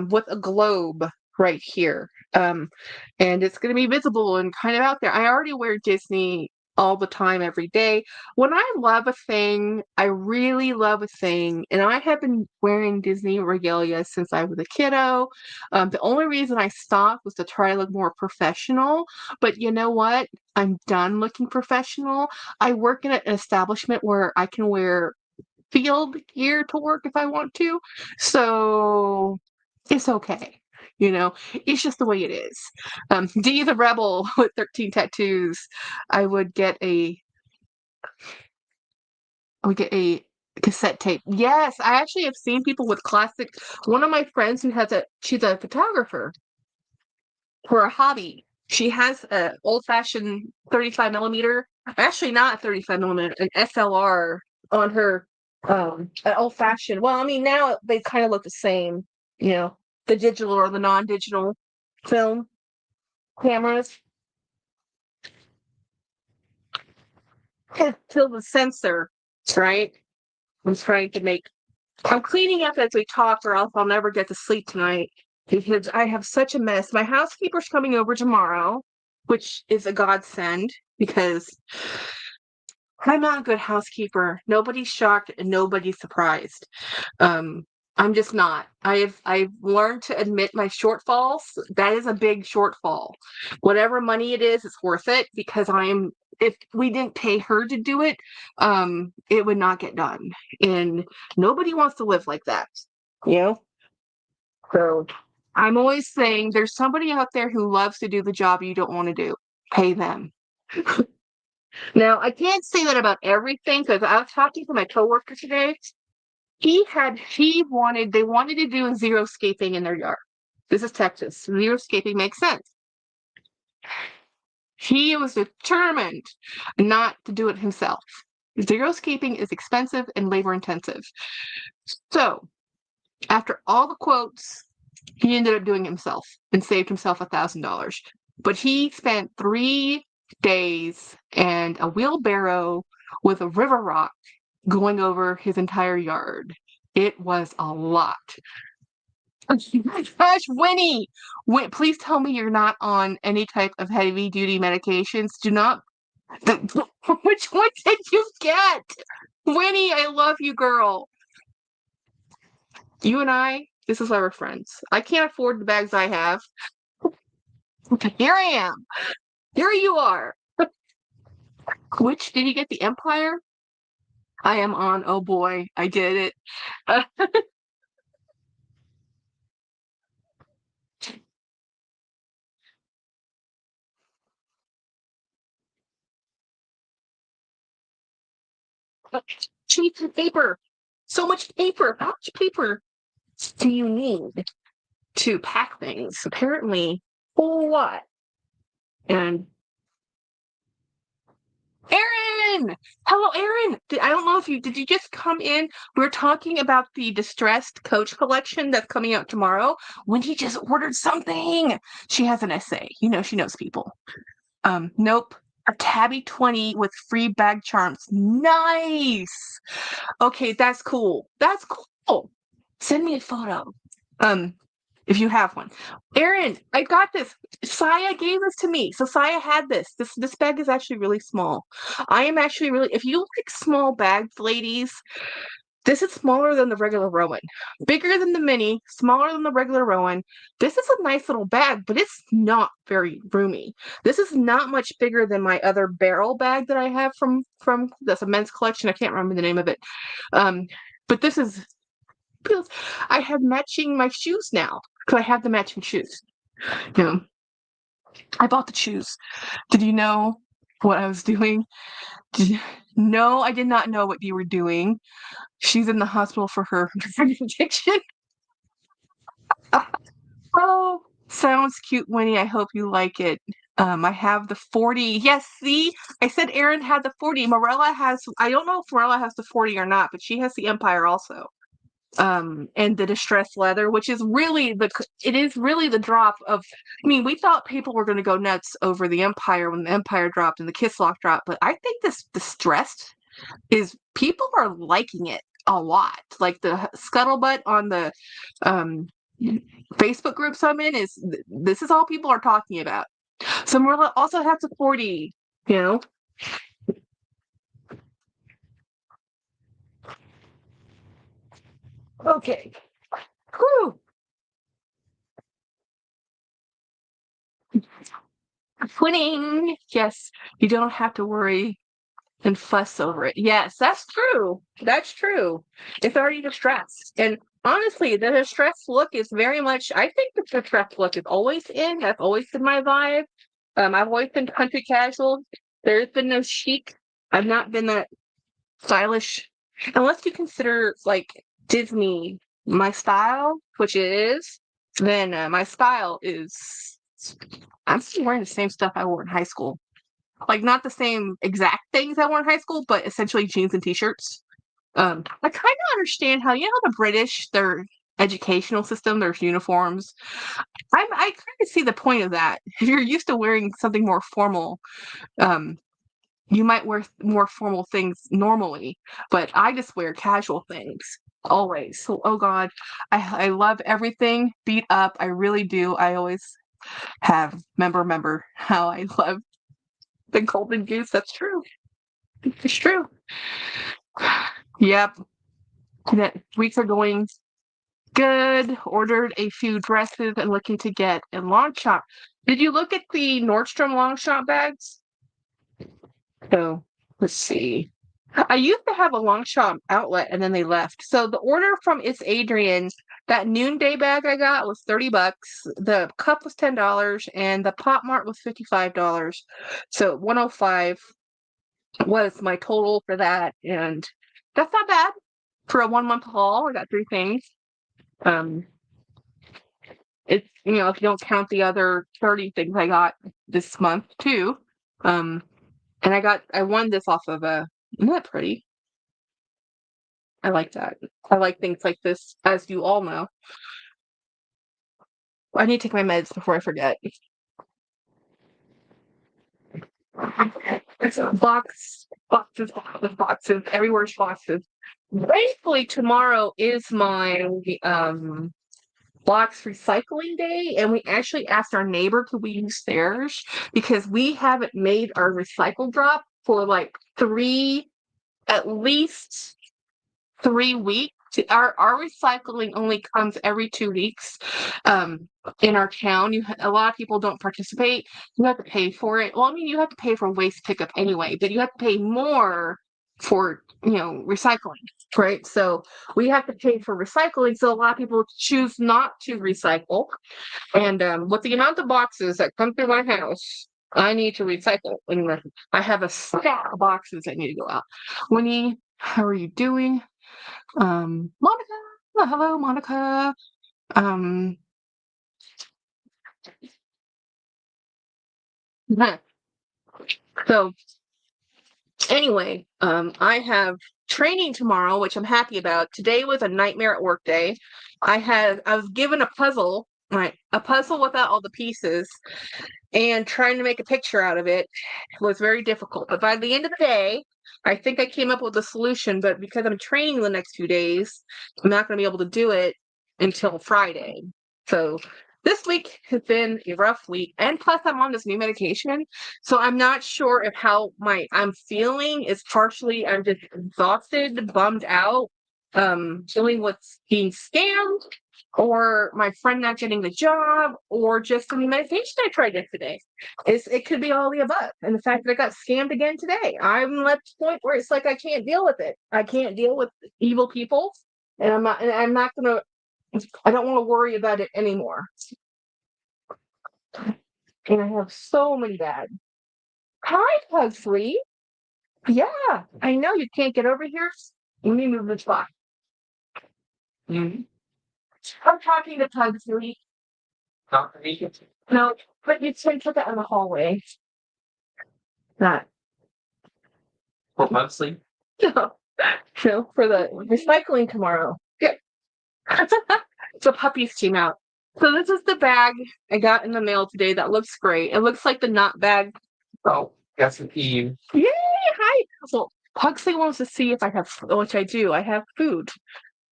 with a globe right here. And it's gonna be visible and kind of out there. I already wear Disney all the time, every day. When I love a thing, I really love a thing, and I have been wearing Disney regalia since I was a kiddo. The only reason I stopped was to try to look more professional. But you know what? I'm done looking professional. I work in an establishment where I can wear field gear to work if I want to. So it's okay. It's just the way it is. D the Rebel with 13 tattoos. I would get a cassette tape. Yes, I actually have seen people with classic. One of my friends she's a photographer for a hobby. She has a old-fashioned 35 millimeter, actually not a 35 millimeter, an SLR on her, an old-fashioned. Well, I mean, now they kind of look the same, the digital or the non-digital film cameras. Till the sensor, right? I'm cleaning up as we talk, or else I'll never get to sleep tonight because I have such a mess. My housekeeper's coming over tomorrow, which is a godsend because I'm not a good housekeeper. Nobody's shocked and nobody's surprised. Um, I'm just not. I've learned to admit my shortfalls. That is a big shortfall. Whatever money it is, it's worth it because if we didn't pay her to do it, it would not get done. And nobody wants to live like that. You know? So I'm always saying there's somebody out there who loves to do the job you don't want to do. Pay them. Now, I can't say that about everything because I was talking to my coworker today. They wanted to do xeriscaping in their yard. This is Texas. Xeriscaping makes sense. He was determined not to do it himself. Xeriscaping is expensive and labor intensive. So, after all the quotes, he ended up doing it himself and saved himself $1,000. But he spent 3 days and a wheelbarrow with a river rock going over his entire yard. It was a lot. Oh my gosh, Winnie! Please tell me you're not on any type of heavy duty medications. Do not. Which one did you get? Winnie, I love you, girl. You and I, this is why we're friends. I can't afford the bags I have. Here I am. Here you are. Which did you get the Empire? I am on. Oh boy, I did it. Sheets of paper. So much paper. How much paper do you need to pack things? Apparently, a lot. And Aaron! Hello, Aaron! I don't know if did you just come in? We're talking about the distressed Coach collection that's coming out tomorrow. When he just ordered something. She has an essay. She knows people. Nope. A tabby 20 with free bag charms. Nice. Okay, that's cool. That's cool. Send me a photo. If you have one. Aaron, I got this. Saya gave this to me. So Saya had this. This bag is actually really small. I am actually really if you like small bags, ladies, This is smaller than the regular Rowan. Bigger than the mini, smaller than the regular Rowan. This is a nice little bag, but it's not very roomy. This is not much bigger than my other barrel bag that I have from that's a men's collection. I can't remember the name of it. But this is I have matching my shoes now because I have the matching shoes. You know, I bought the shoes. Did you know what I was doing? No, I did not know what you were doing. She's in the hospital for her drug addiction. Oh, sounds cute, Winnie. I hope you like it. I have the 40. Yes, see? I said Erin had the 40. Morella has, I don't know if Morella has the 40 or not, but she has the Empire also. And the distressed leather, which is really it is really the drop of, I mean, we thought people were going to go nuts over the Empire when the Empire dropped and the Kiss Lock dropped, but I think this distressed is people are liking it a lot. Like the scuttlebutt on the Facebook groups I'm in is this is all people are talking about. So Marilla also has a 40, you know. Okay. Whew. Winning. Yes, you don't have to worry and fuss over it. Yes, that's true. That's true. It's already distressed. And honestly, the distressed look is very much, I think the distressed look is always in. That's always been my vibe. I've always been country casual. There's been no chic. I've not been that stylish. Unless you consider like Disney my style, which it is, then my style is, I'm still wearing the same stuff I wore in high school. Like not the same exact things I wore in high school, but essentially jeans and t-shirts. I kind of understand how, you know, how the British, their educational system, their uniforms. I kind of see the point of that. If you're used to wearing something more formal, um, you might wear more formal things normally, but I just wear casual things always. So, oh God, I love everything beat up. I really do. I always have. Remember how I love the golden goose. That's true. It's true. Yep. That weeks are going good. Ordered a few dresses and looking to get a long shop. Did you look at the Nordstrom long shop bags? So let's see. I used to have a long shop outlet and then they left. So the order from It's Adrian, that noonday bag I got was $30. The cup was $10 and the Pop Mart was $55. So 105 was my total for that. And that's not bad for a 1 month haul. I got three things. Um, it's, you know, if you don't count the other 30 things I got this month too. And I won this off of isn't that pretty? I like that. I like things like this, as you all know. I need to take my meds before I forget. It's boxes, everywhere's boxes. Thankfully, tomorrow is my box recycling day, and we actually asked our neighbor could we use theirs because we haven't made our recycle drop for like at least 3 weeks. Our recycling only comes every 2 weeks. In our town, a lot of people don't participate. You have to pay for it. Well, I mean, you have to pay for waste pickup anyway, but you have to pay more for recycling, right? So we have to pay for recycling. So a lot of people choose not to recycle. And with the amount of boxes that come through my house, I need to recycle. And I have a stack of boxes that need to go out. Winnie, how are you doing? Monica. Hello, Monica. Um, so anyway, I have training tomorrow, which I'm happy about. Today was a nightmare at work day. I was given a puzzle, right? A puzzle without all the pieces, and trying to make a picture out of it was very difficult. But by the end of the day, I think I came up with a solution, but because I'm training the next few days, I'm not going to be able to do it until Friday. So this week has been a rough week, and plus I'm on this new medication, so I'm not sure if how I'm feeling is partially I'm just exhausted, bummed out, dealing with being scammed, or my friend not getting the job, or just the medication I tried yesterday. It could be all the above. And the fact that I got scammed again today. I'm at the point where it's like I can't deal with it. I can't deal with evil people. And I'm not gonna I don't want to worry about it anymore. And I have so many bad. Hi, Pug Free. Yeah, I know you can't get over here. Let me move this box. I'm talking to Pug Free. No, but you can put that in the hallway. That. Mostly? No, no, for the recycling tomorrow. Yeah. The puppies came out. So this is the bag I got in the mail today that looks great. It looks like the knot bag. Oh, that's an Eve. Yay! Hi. Well, Pugsley wants to see if I have, which I do. I have food.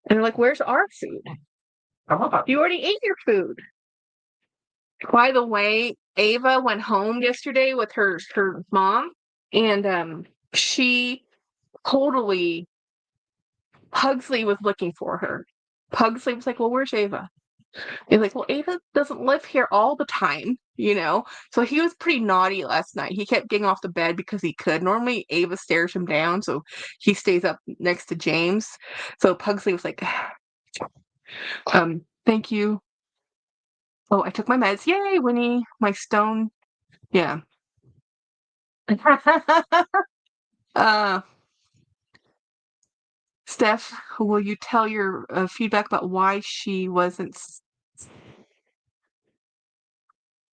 And they're like, where's our food? You already ate your food. By the way, Ava went home yesterday with her mom, and she totally Pugsley was looking for her. Pugsley was like, well, where's Ava? He's like, well, Ava doesn't live here all the time, you know? So he was pretty naughty last night. He kept getting off the bed because he could. Normally, Ava stares him down, so he stays up next to James. So Pugsley was like, thank you. Oh, I took my meds. Yay, Winnie. My stone. Yeah. uh, Steph, will you tell your feedback about why she wasn't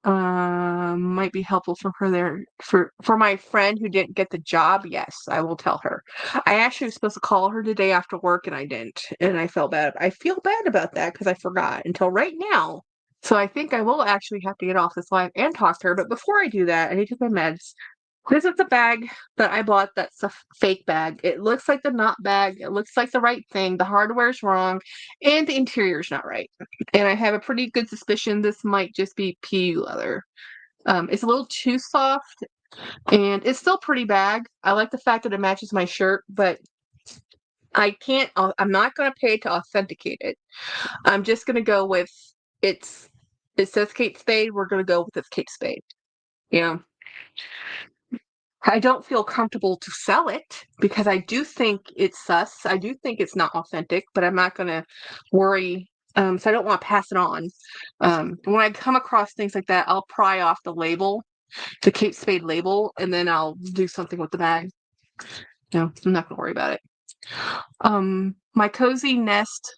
might be helpful for her there for my friend who didn't get the job? Yes, I will tell her. I actually was supposed to call her today after work and I didn't, and I felt bad. I feel bad about that because I forgot until right now. So I think I will actually have to get off this live and talk to her. But before I do that, I need to take my meds. This is the bag that I bought. That's a fake bag. It looks like the knot bag. It looks like the right thing. The hardware's wrong, and the interior's not right. And I have a pretty good suspicion this might just be PU leather. It's a little too soft, and it's still pretty bag. I like the fact that it matches my shirt, but I can't. I'm not going to pay to authenticate it. I'm just going to go with it's. It says Kate Spade. We're going to go with it's Kate Spade. Yeah. I don't feel comfortable to sell it because I do think it's sus. I do think it's not authentic, but I'm not going to worry. So I don't want to pass it on. When I come across things like that, I'll pry off the label, the Kate Spade label, and then I'll do something with the bag. No, I'm not going to worry about it. My cozy nest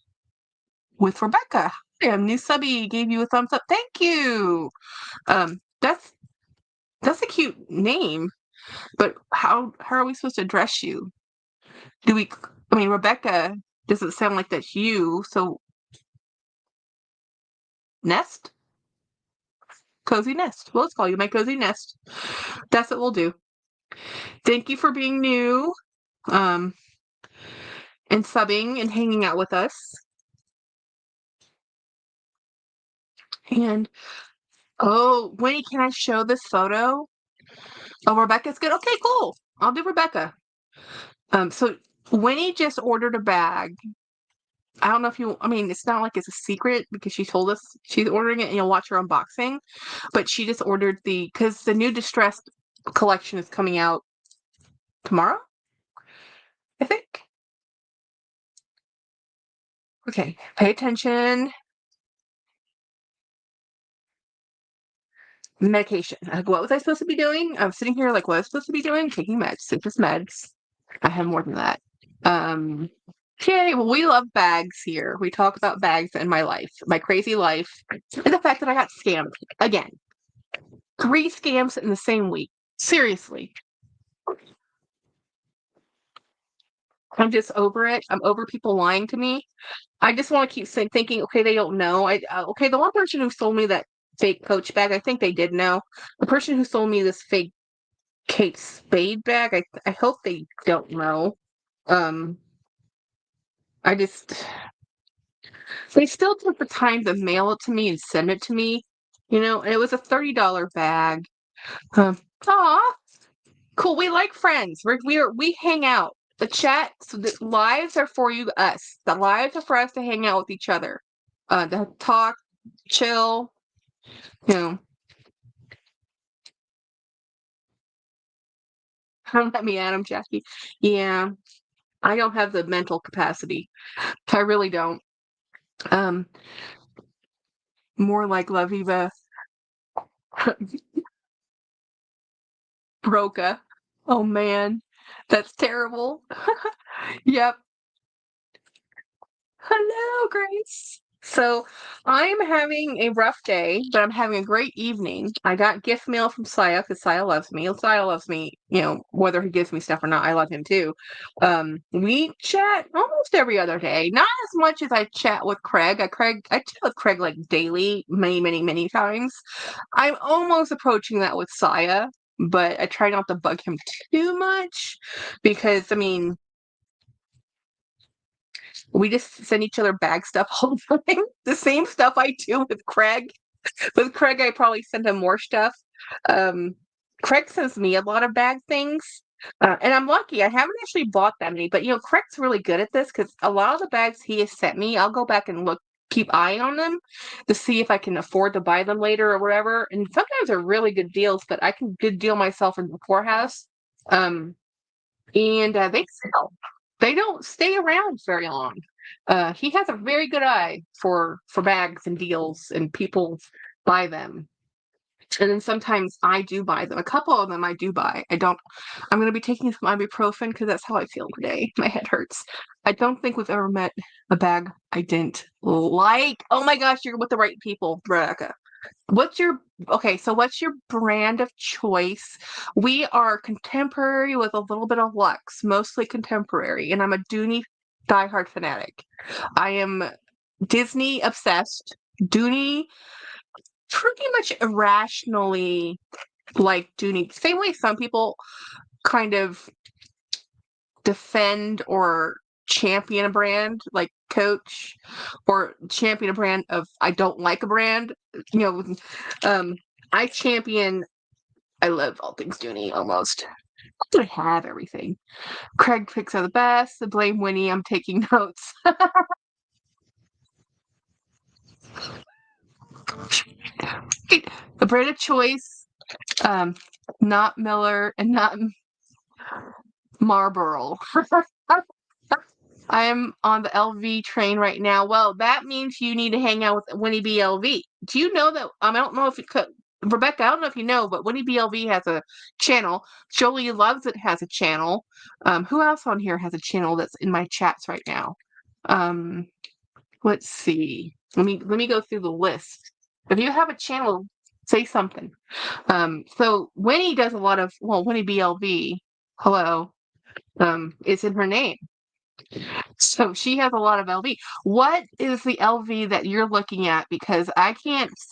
with Rebecca. New subby gave you a thumbs up. Thank you. That's a cute name. But how are we supposed to address you? Rebecca doesn't sound like that's you, so Nest? Cozy Nest. Well, let's call you my Cozy Nest. That's what we'll do. Thank you for being new, and subbing and hanging out with us. And, oh, Winnie, can I show this photo? Oh, Rebecca's good. Okay, cool. I'll do Rebecca. So Winnie just ordered a bag. I don't know if it's not like it's a secret because she told us she's ordering it and you'll watch her unboxing. But she just ordered because the new Distressed collection is coming out tomorrow, I think. Okay, pay attention. Medication. What was I supposed to be doing? I'm sitting here like, what was I supposed to be doing? Taking meds. It's just meds. I have more than that. Okay, well, we love bags here. We talk about bags in my life, my crazy life, and the fact that I got scammed again. 3 scams in the same week. Seriously. I'm just over it. I'm over people lying to me. I just want to keep thinking, okay, they don't know. Okay, the one person who sold me that fake Coach bag, I think they did know. The person who sold me this fake Kate Spade bag, I hope they don't know. They still took the time to mail it to me and send it to me, and it was a $30 bag. Aw, cool. We like friends. We hang out. The chat, so the lives are for you, us. The lives are for us to hang out with each other, to talk, chill, you know. Let me at him, Jackie. Yeah, I don't have the mental capacity. I really don't. Um, more like La Viva Broca. Oh man, that's terrible. Yep. Hello, Grace. So I'm having a rough day, but I'm having a great evening. I got gift mail from Saya because Saya loves me. Saya loves me, whether he gives me stuff or not. I love him too. We chat almost every other day, not as much as I chat with Craig. I chat with Craig like daily, many, many, many times. I'm almost approaching that with Saya, but I try not to bug him too much because I mean we just send each other bag stuff all the time. The same stuff I do with Craig. With Craig, I probably send him more stuff. Um, Craig sends me a lot of bag things. And I'm lucky. I haven't actually bought that many, but Craig's really good at this because a lot of the bags he has sent me, I'll go back and keep eyeing on them to see if I can afford to buy them later or whatever. And sometimes they're really good deals, but I can good deal myself in the poorhouse. Um, and they sell. They don't stay around very long. He has a very good eye for bags and deals, and people buy them. And then sometimes I do buy them. A couple of them I do buy. I don't. I'm going to be taking some ibuprofen because that's how I feel today. My head hurts. I don't think we've ever met a bag I didn't like. Oh my gosh, you're with the right people, Rebecca. What's your brand of choice? We are contemporary with a little bit of luxe, mostly contemporary, and I'm a Dooney diehard fanatic. I am Disney obsessed. Dooney pretty much irrationally like Dooney. Same way some people kind of defend or champion a brand like Coach or champion a brand of I don't like a brand. You know, um, I champion I love all things Dooney almost. I have everything. Craig picks are the best. The blame Winnie. I'm taking notes. The brand of choice, not Miller and not Marlboro. I am on the LV train right now. Well, that means you need to hang out with Winnie B. LV. Do you know that? I don't know if you could. Rebecca, I don't know if you know, but Winnie BLV has a channel. Jolie Loves It has a channel. Who else on here has a channel that's in my chats right now? Um, let's see. Let me go through the list. If you have a channel, say something. So Winnie does a lot of Winnie BLV. Hello. It's in her name. So she has a lot of LV. What is the LV that you're looking at? Because I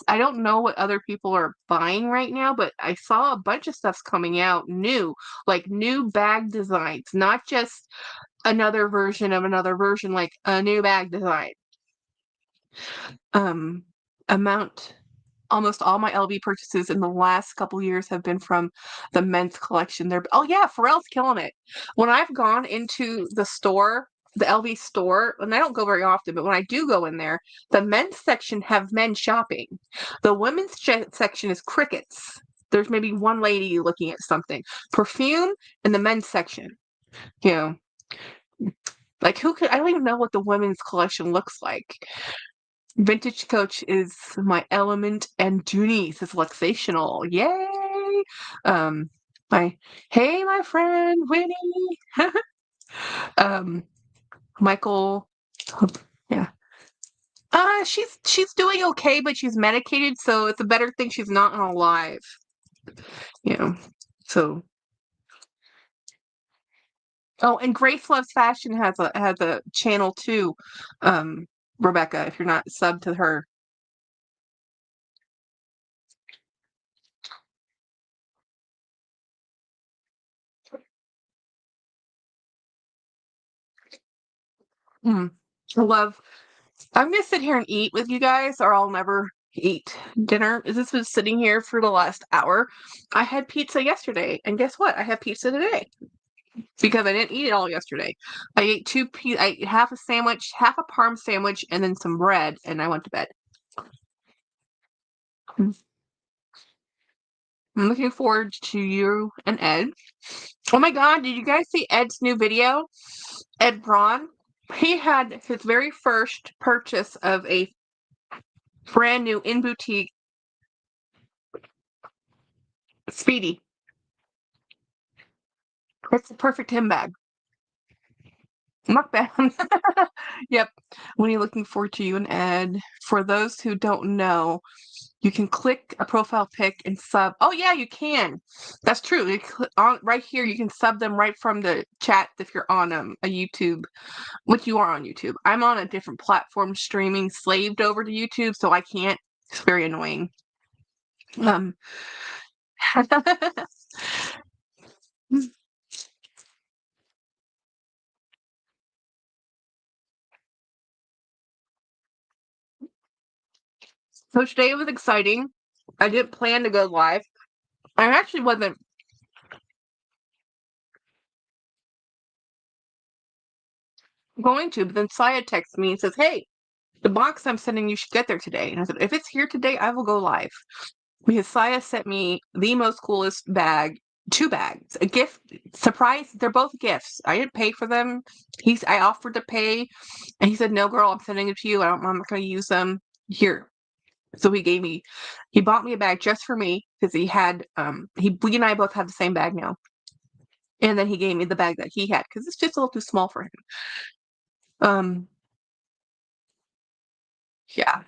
don't know what other people are buying right now, but I saw a bunch of stuff's coming out new, like new bag designs, not just another version of another version, like a new bag design. Um, amount almost all my LV purchases in the last couple years have been from the men's collection. Oh yeah, Pharrell's killing it. When I've gone into the store, the LV store, and I don't go very often, but when I do go in there, the men's section have men shopping. The women's section is crickets. There's maybe one lady looking at something. Perfume in the men's section. You know, like I don't even know what the women's collection looks like. Vintage Coach is my element, and Dooney's is luxational. Yay! Um, my friend Winnie. Michael. Yeah. She's doing okay, but she's medicated, so it's a better thing she's not on live. You know. So. Oh, and Grace Loves Fashion has a channel too. Rebecca, if you're not subbed to her. Mm. I love I'm gonna sit here and eat with you guys, or I'll never eat dinner. This been sitting here for the last hour. I had pizza yesterday, and guess what? I had pizza today. because I didn't eat it all yesterday. I ate I ate half a sandwich, half a parm sandwich, and then some bread, and I went to bed. I'm looking forward to you and Ed. Oh my God, did you guys see Ed's new video? Ed Braun? He had his very first purchase of a brand new in boutique Speedy. It's the perfect him bag. Not bad. Yep. When you're looking forward to you and Ed. For those who don't know, you can click a profile pic and sub. Oh yeah, you can. That's true. You on right here, you can sub them right from the chat if you're on a YouTube, which you are on YouTube. I'm on a different platform streaming, slaved over to YouTube, so I can't. It's very annoying. So today was exciting. I didn't plan to go live. I actually wasn't going to, but then Saya texts me and says, "Hey, the box I'm sending you should get there today." And I said, "If it's here today, I will go live." Because Saya sent me the most coolest bag, two bags, a gift surprise. They're both gifts. I didn't pay for them. I offered to pay, and he said, "No, girl, I'm sending it to you. I'm not going to use them here." So he bought me a bag just for me because we and I both have the same bag now. And then he gave me the bag that he had because it's just a little too small for him. Um, yeah.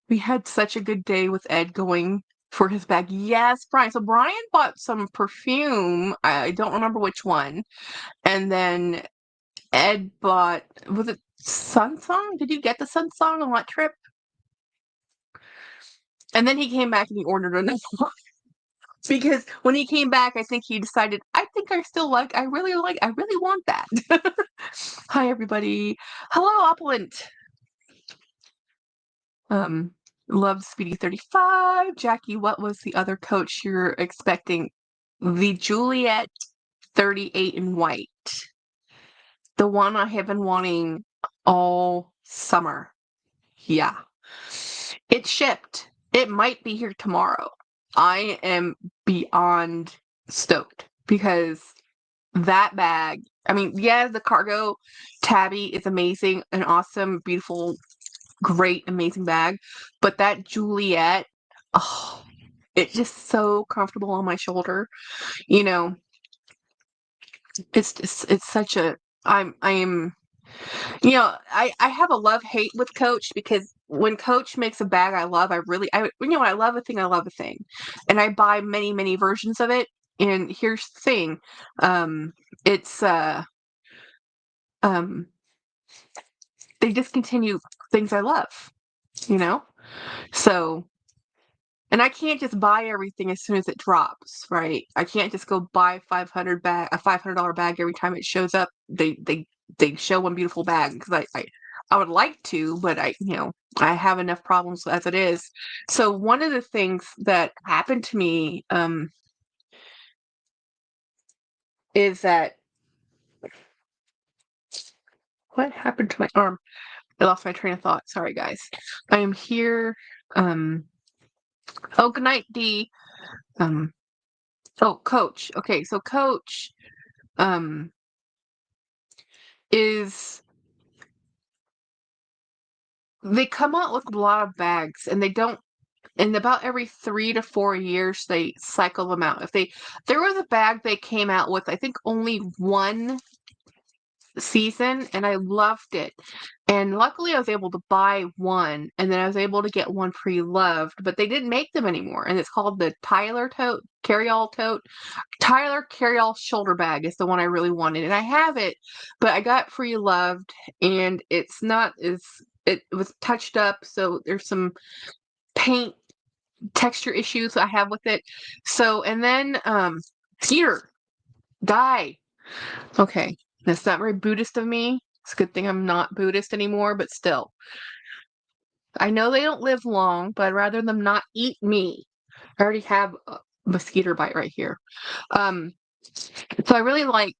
We had such a good day with Ed going for his bag. Yes, Brian. So Brian bought some perfume. I don't remember which one. And then Ed bought, was it Sunsong? Did you get the Sunsong on that trip? And then he came back and he ordered another one. Because when he came back, I think he decided, I really want that. Hi, everybody. Hello, Opulent. Um, Love Speedy 35. Jackie, what was the other coach you're expecting? The Juliet 38 in white. The one I have been wanting all summer. Yeah. It shipped. It might be here tomorrow. I am beyond stoked because that bag, I mean, yeah, the cargo tabby is amazing, an awesome, beautiful, great, amazing bag. But that Juliet, oh, it's just so comfortable on my shoulder. You know, it's such a I am I have a love-hate with Coach because when Coach makes a bag I love, I love a thing, I love a thing. And I buy many, many versions of it. And here's the thing. It's um they discontinue things I love, you know? So and I can't just buy everything as soon as it drops, right? I can't just go buy a $500 bag every time it shows up. They show one beautiful bag because I would like to, but I have enough problems as it is. So one of the things that happened to me is that what happened to my arm? I lost my train of thought. Sorry, guys. I am here. Oh, good night, Dee. Um, oh, Coach. Okay, so Coach um is they come out with a lot of bags and they don't and about every 3 to 4 years they cycle them out. There was a bag they came out with, I think only one season, and I loved it. And luckily I was able to buy one and then I was able to get one pre-loved, but they didn't make them anymore. And it's called the Tyler Carryall tote. Tyler Carryall shoulder bag is the one I really wanted. And I have it, but I got pre-loved and it's not as it was touched up, so there's some paint texture issues I have with it. So and then here, die. Okay. That's not very Buddhist of me. It's a good thing I'm not Buddhist anymore, but still. I know they don't live long, but I'd rather them not eat me. I already have mosquito bite right here. So I really like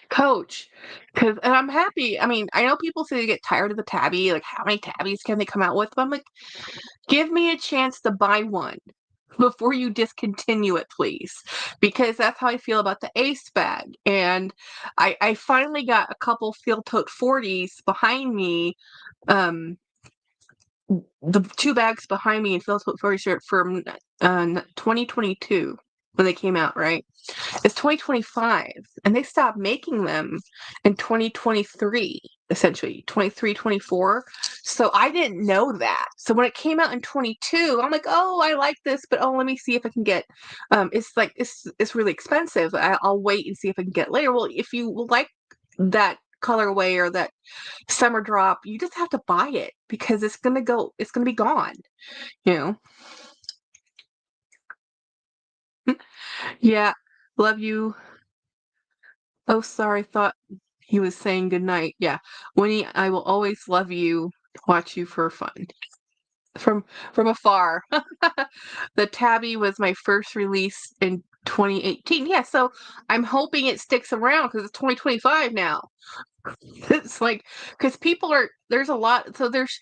Coach, and I'm happy. I mean, I know people say they get tired of the tabby, like how many tabbies can they come out with? But I'm like, give me a chance to buy one before you discontinue it, please. Because that's how I feel about the Ace bag. And I finally got a couple Field Tote 40s behind me. The 2 bags behind me in Field Tote 40s are from 2022 when they came out, right? It's 2025, and they stopped making them in 2023, essentially 23, 24. So I didn't know that. So when it came out in 22, I'm like, oh, I like this, but oh, let me see if I can get. It's really expensive. I'll wait and see if I can get it later. Well, if you like that colorway or that summer drop, you just have to buy it because it's gonna go. It's gonna be gone. You know. Yeah. Love you. Oh, sorry. Thought he was saying goodnight. Yeah. Winnie, I will always love you, watch you for fun. From from afar. The Tabby was my first release in 2018. Yeah, so I'm hoping it sticks around because it's 2025 now. It's like because people are there's a lot so there's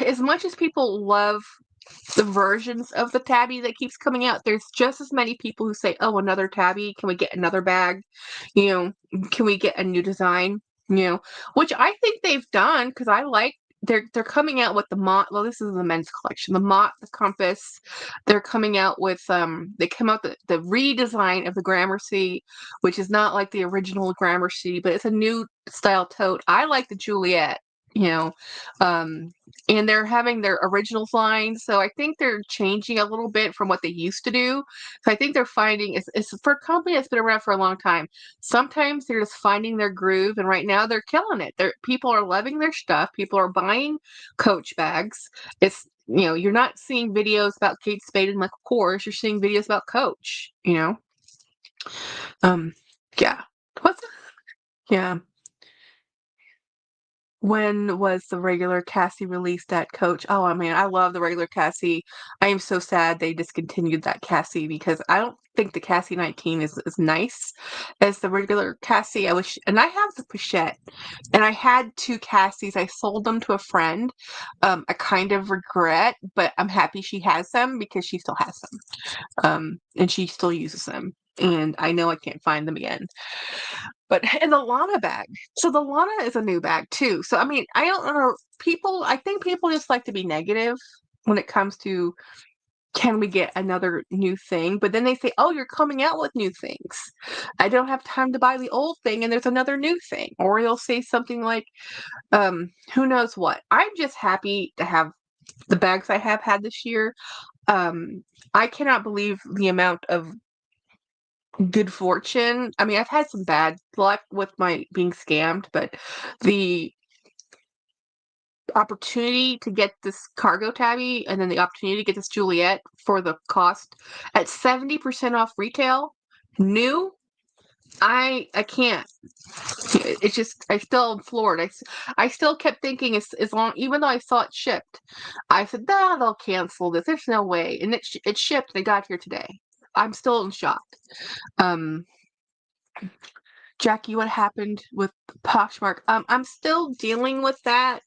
as much as people love the versions of the tabby that keeps coming out, there's just as many people who say, "Oh, another tabby. Can we get another bag? You can we get a new design?" Which I think they've done because I like they're coming out with the Mott. Well, this is the men's collection. The Mott, the Compass. They're coming out with they come out the redesign of the Gramercy, which is not like the original Gramercy, but it's a new style tote. I like the Juliet. You know, um, and they're having their originals line, so I think they're changing a little bit from what they used to do. So I think they're finding it's for a company that's been around for a long time. Sometimes they're just finding their groove, and right now they're killing it. People are loving their stuff. People are buying Coach bags. It's you're not seeing videos about Kate Spade and Michael Kors. You're seeing videos about Coach. Um, yeah. What's yeah. When was the regular Cassie released at Coach? Oh, I mean, I love the regular Cassie. I am so sad they discontinued that Cassie because I don't think the Cassie 19 is as nice as the regular Cassie. And I have the pochette, and I had 2 Cassies. I sold them to a friend. I kind of regret, but I'm happy she has them because she still has them. And she still uses them. And I know I can't find them again. But and the Lana bag. So the Lana is a new bag too. So I mean, I don't know. I think people just like to be negative when it comes to can we get another new thing? But then they say, oh, you're coming out with new things. I don't have time to buy the old thing and there's another new thing. Or you'll say something like, who knows what. I'm just happy to have the bags I have had this year. I cannot believe the amount of good fortune. I mean, I've had some bad luck with my being scammed, but the opportunity to get this cargo tabby and then the opportunity to get this Juliet for the cost at 70% off retail, new, I can't. It's just I still am floored. I still kept thinking as long even though I saw it shipped, I said, nah, they'll cancel this. There's no way. And it shipped. They got here today. I'm still in shock. Um, Jackie, what happened with Poshmark? I'm still dealing with that.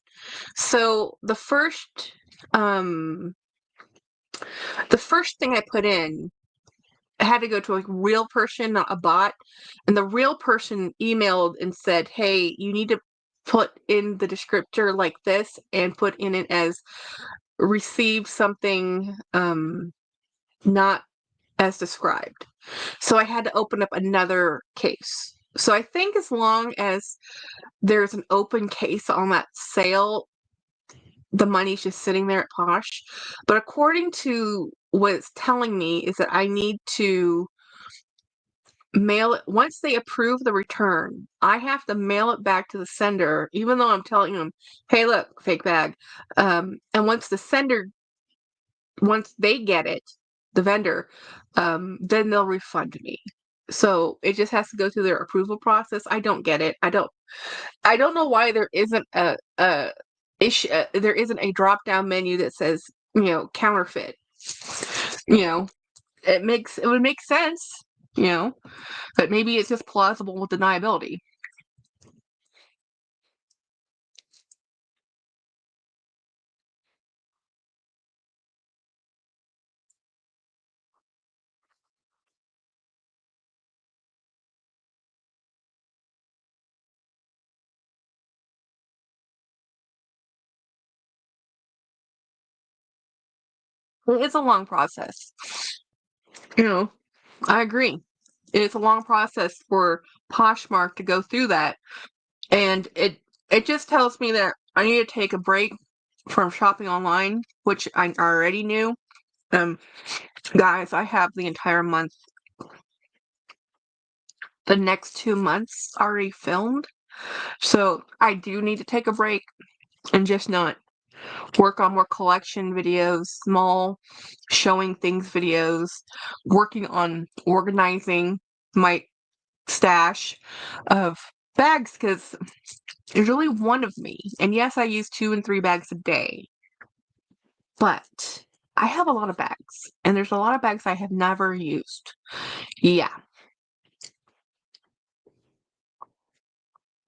So the first thing I put in had to go to a real person, not a bot, and the real person emailed and said, "Hey, you need to put in the descriptor like this and put in it as receive something not as described." So I had to open up another case. So I think as long as there's an open case on that sale, the money's just sitting there at Posh. But according to what it's telling me is that I need to mail it once they approve the return. I have to mail it back to the sender, even though I'm telling them, "Hey, look, fake bag." And once they get it, the vendor, then they'll refund me. So it just has to go through their approval process. I don't get it. I don't know why there isn't a issue. There isn't a drop down menu that says counterfeit. You know, it would make sense, you know, but maybe it's just plausible with deniability. It's a long process. You know, I agree. It's a long process for Poshmark to go through that, and it just tells me that I need to take a break from shopping online, which I already knew. Um, Guys, I have the entire month, the next 2 months already filmed, so I do need to take a break and just not work on more collection videos, small showing things videos, working on organizing my stash of bags because there's only one of me. And yes, I use 2 and 3 bags a day, but I have a lot of bags, and there's a lot of bags I have never used. Yeah,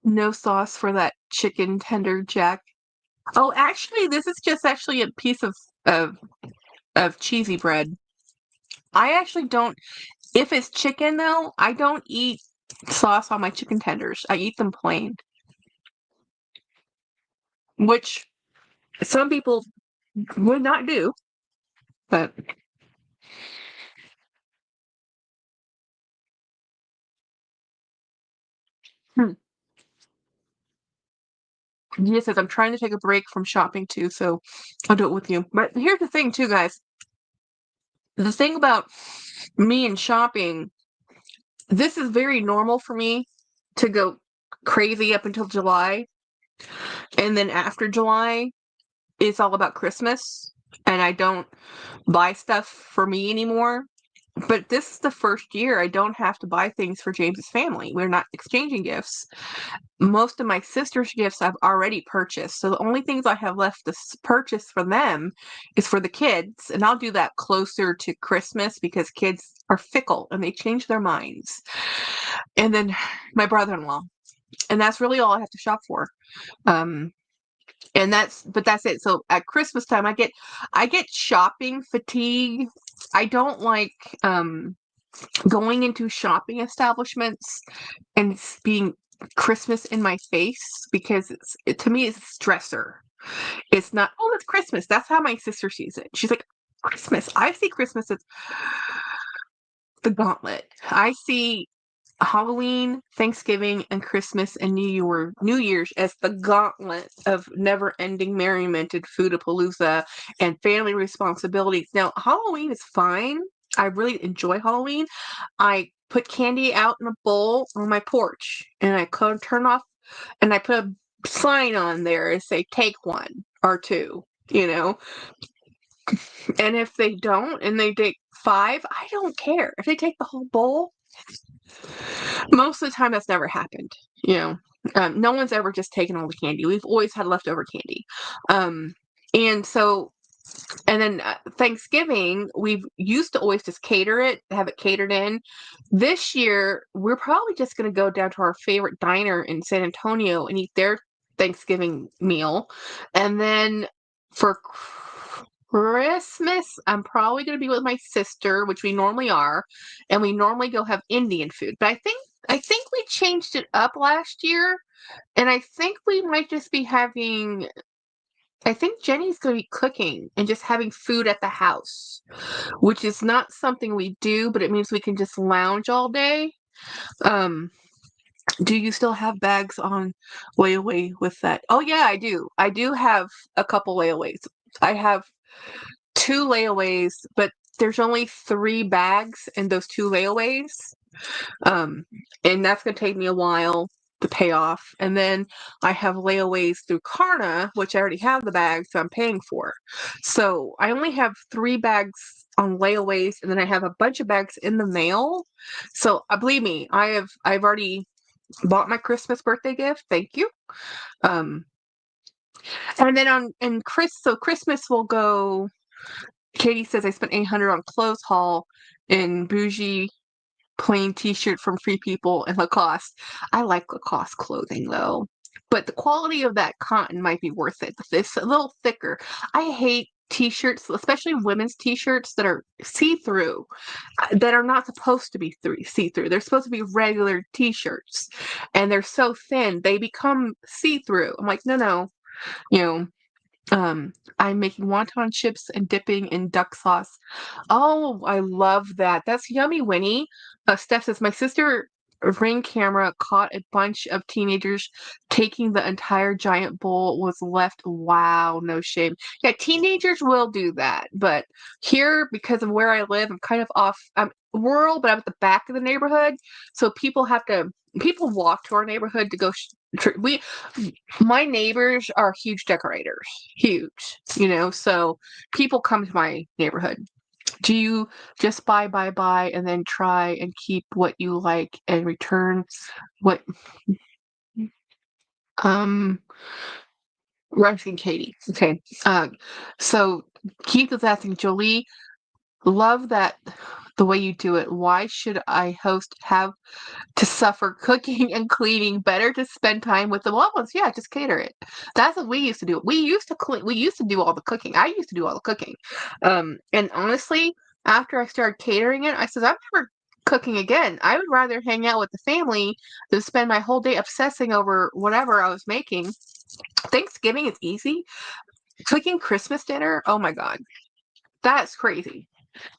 no sauce for that chicken tender jack. Oh, actually, this is just actually a piece of of cheesy bread. I actually don't. If it's chicken, though, I don't eat sauce on my chicken tenders. I eat them plain, which some people would not do. But hmm. Yes, says I'm trying to take a break from shopping too, so I'll do it with you. But here's the thing, too, guys. The thing about me and shopping, this is very normal for me to go crazy up until July, and then after July, it's all about Christmas, and I don't buy stuff for me anymore. But this is the first year I don't have to buy things for James's family. We're not exchanging gifts. Most of my sister's gifts I've already purchased. So the only things I have left to purchase for them is for the kids. And I'll do that closer to Christmas because kids are fickle and they change their minds. And then my brother-in-law. And that's really all I have to shop for. Um, but that's it. So at Christmas time I get shopping fatigue. I don't like going into shopping establishments and being Christmas in my face because to me it's a stressor. It's not, oh, it's Christmas. That's how my sister sees it. She's like, Christmas. I see Christmas as the gauntlet. I see Halloween, Thanksgiving, and Christmas and New Year's as the gauntlet of never-ending merriment and foodapalooza and family responsibilities. Now, Halloween is fine. I really enjoy Halloween. I put candy out in a bowl on my porch, and I could turn off, and I put a sign on there and say, "Take one or two," you know. And if they don't, and they take five, I don't care. If they take the whole bowl, most of the time, that's never happened. You know, no one's ever just taken all the candy. We've always had leftover candy. Um, and so, and then Thanksgiving, we've used to always just cater it, have it catered in. This year, we're probably just going to go down to our favorite diner in San Antonio and eat their Thanksgiving meal. And then for Christmas, I'm probably going to be with my sister, which we normally are, and we normally go have Indian food. But I think we changed it up last year, and I think we might just be having. I think Jenny's going to be cooking and just having food at the house, which is not something we do, but it means we can just lounge all day. Um, do you still have bags on layaway with that? Oh yeah, I do. I do have a couple layaways. I have 2 layaways, but there's only 3 bags in those 2 layaways. Um, and that's going to take me a while to pay off. And then I have layaways through Klarna, which I already have the bags, so I'm paying for. So I only have 3 bags on layaways, and then I have a bunch of bags in the mail. So believe me, I've already bought my Christmas birthday gift. Thank you. Um, and then so Christmas will go. Katie says I spent $800 on clothes haul in bougie plain t-shirt from Free People and Lacoste. I like Lacoste clothing though. But the quality of that cotton might be worth it. It's a little thicker. I hate t-shirts, especially women's t-shirts that are see-through, that are not supposed to be see-through. They're supposed to be regular t-shirts. And they're so thin, they become see-through. I'm like, no. You know, I'm making wonton chips and dipping in duck sauce. Oh, I love that. That's yummy, Winnie. Steph says, my sister Ring camera caught a bunch of teenagers taking the entire giant bowl was left. Wow, no shame. Yeah, teenagers will do that. But here, because of where I live, I'm kind of off. I'm rural, but I'm at the back of the neighborhood. So people walk to our neighborhood to go. My neighbors are huge decorators. Huge, so people come to my neighborhood. Do you just buy, and then try and keep what you like and return what? Um, Ruskin Katie. Okay. So keep with that thing, Jolie. Love that the way you do it. Why should I have to suffer cooking and cleaning? Better to spend time with the loved ones. Yeah, just cater it. That's what we used to do. We used to clean. We used to do all the cooking. I used to do all the cooking. And honestly, after I started catering it, I said, I'm never cooking again. I would rather hang out with the family than spend my whole day obsessing over whatever I was making. Thanksgiving is easy. Cooking Christmas dinner, oh my God, that's crazy.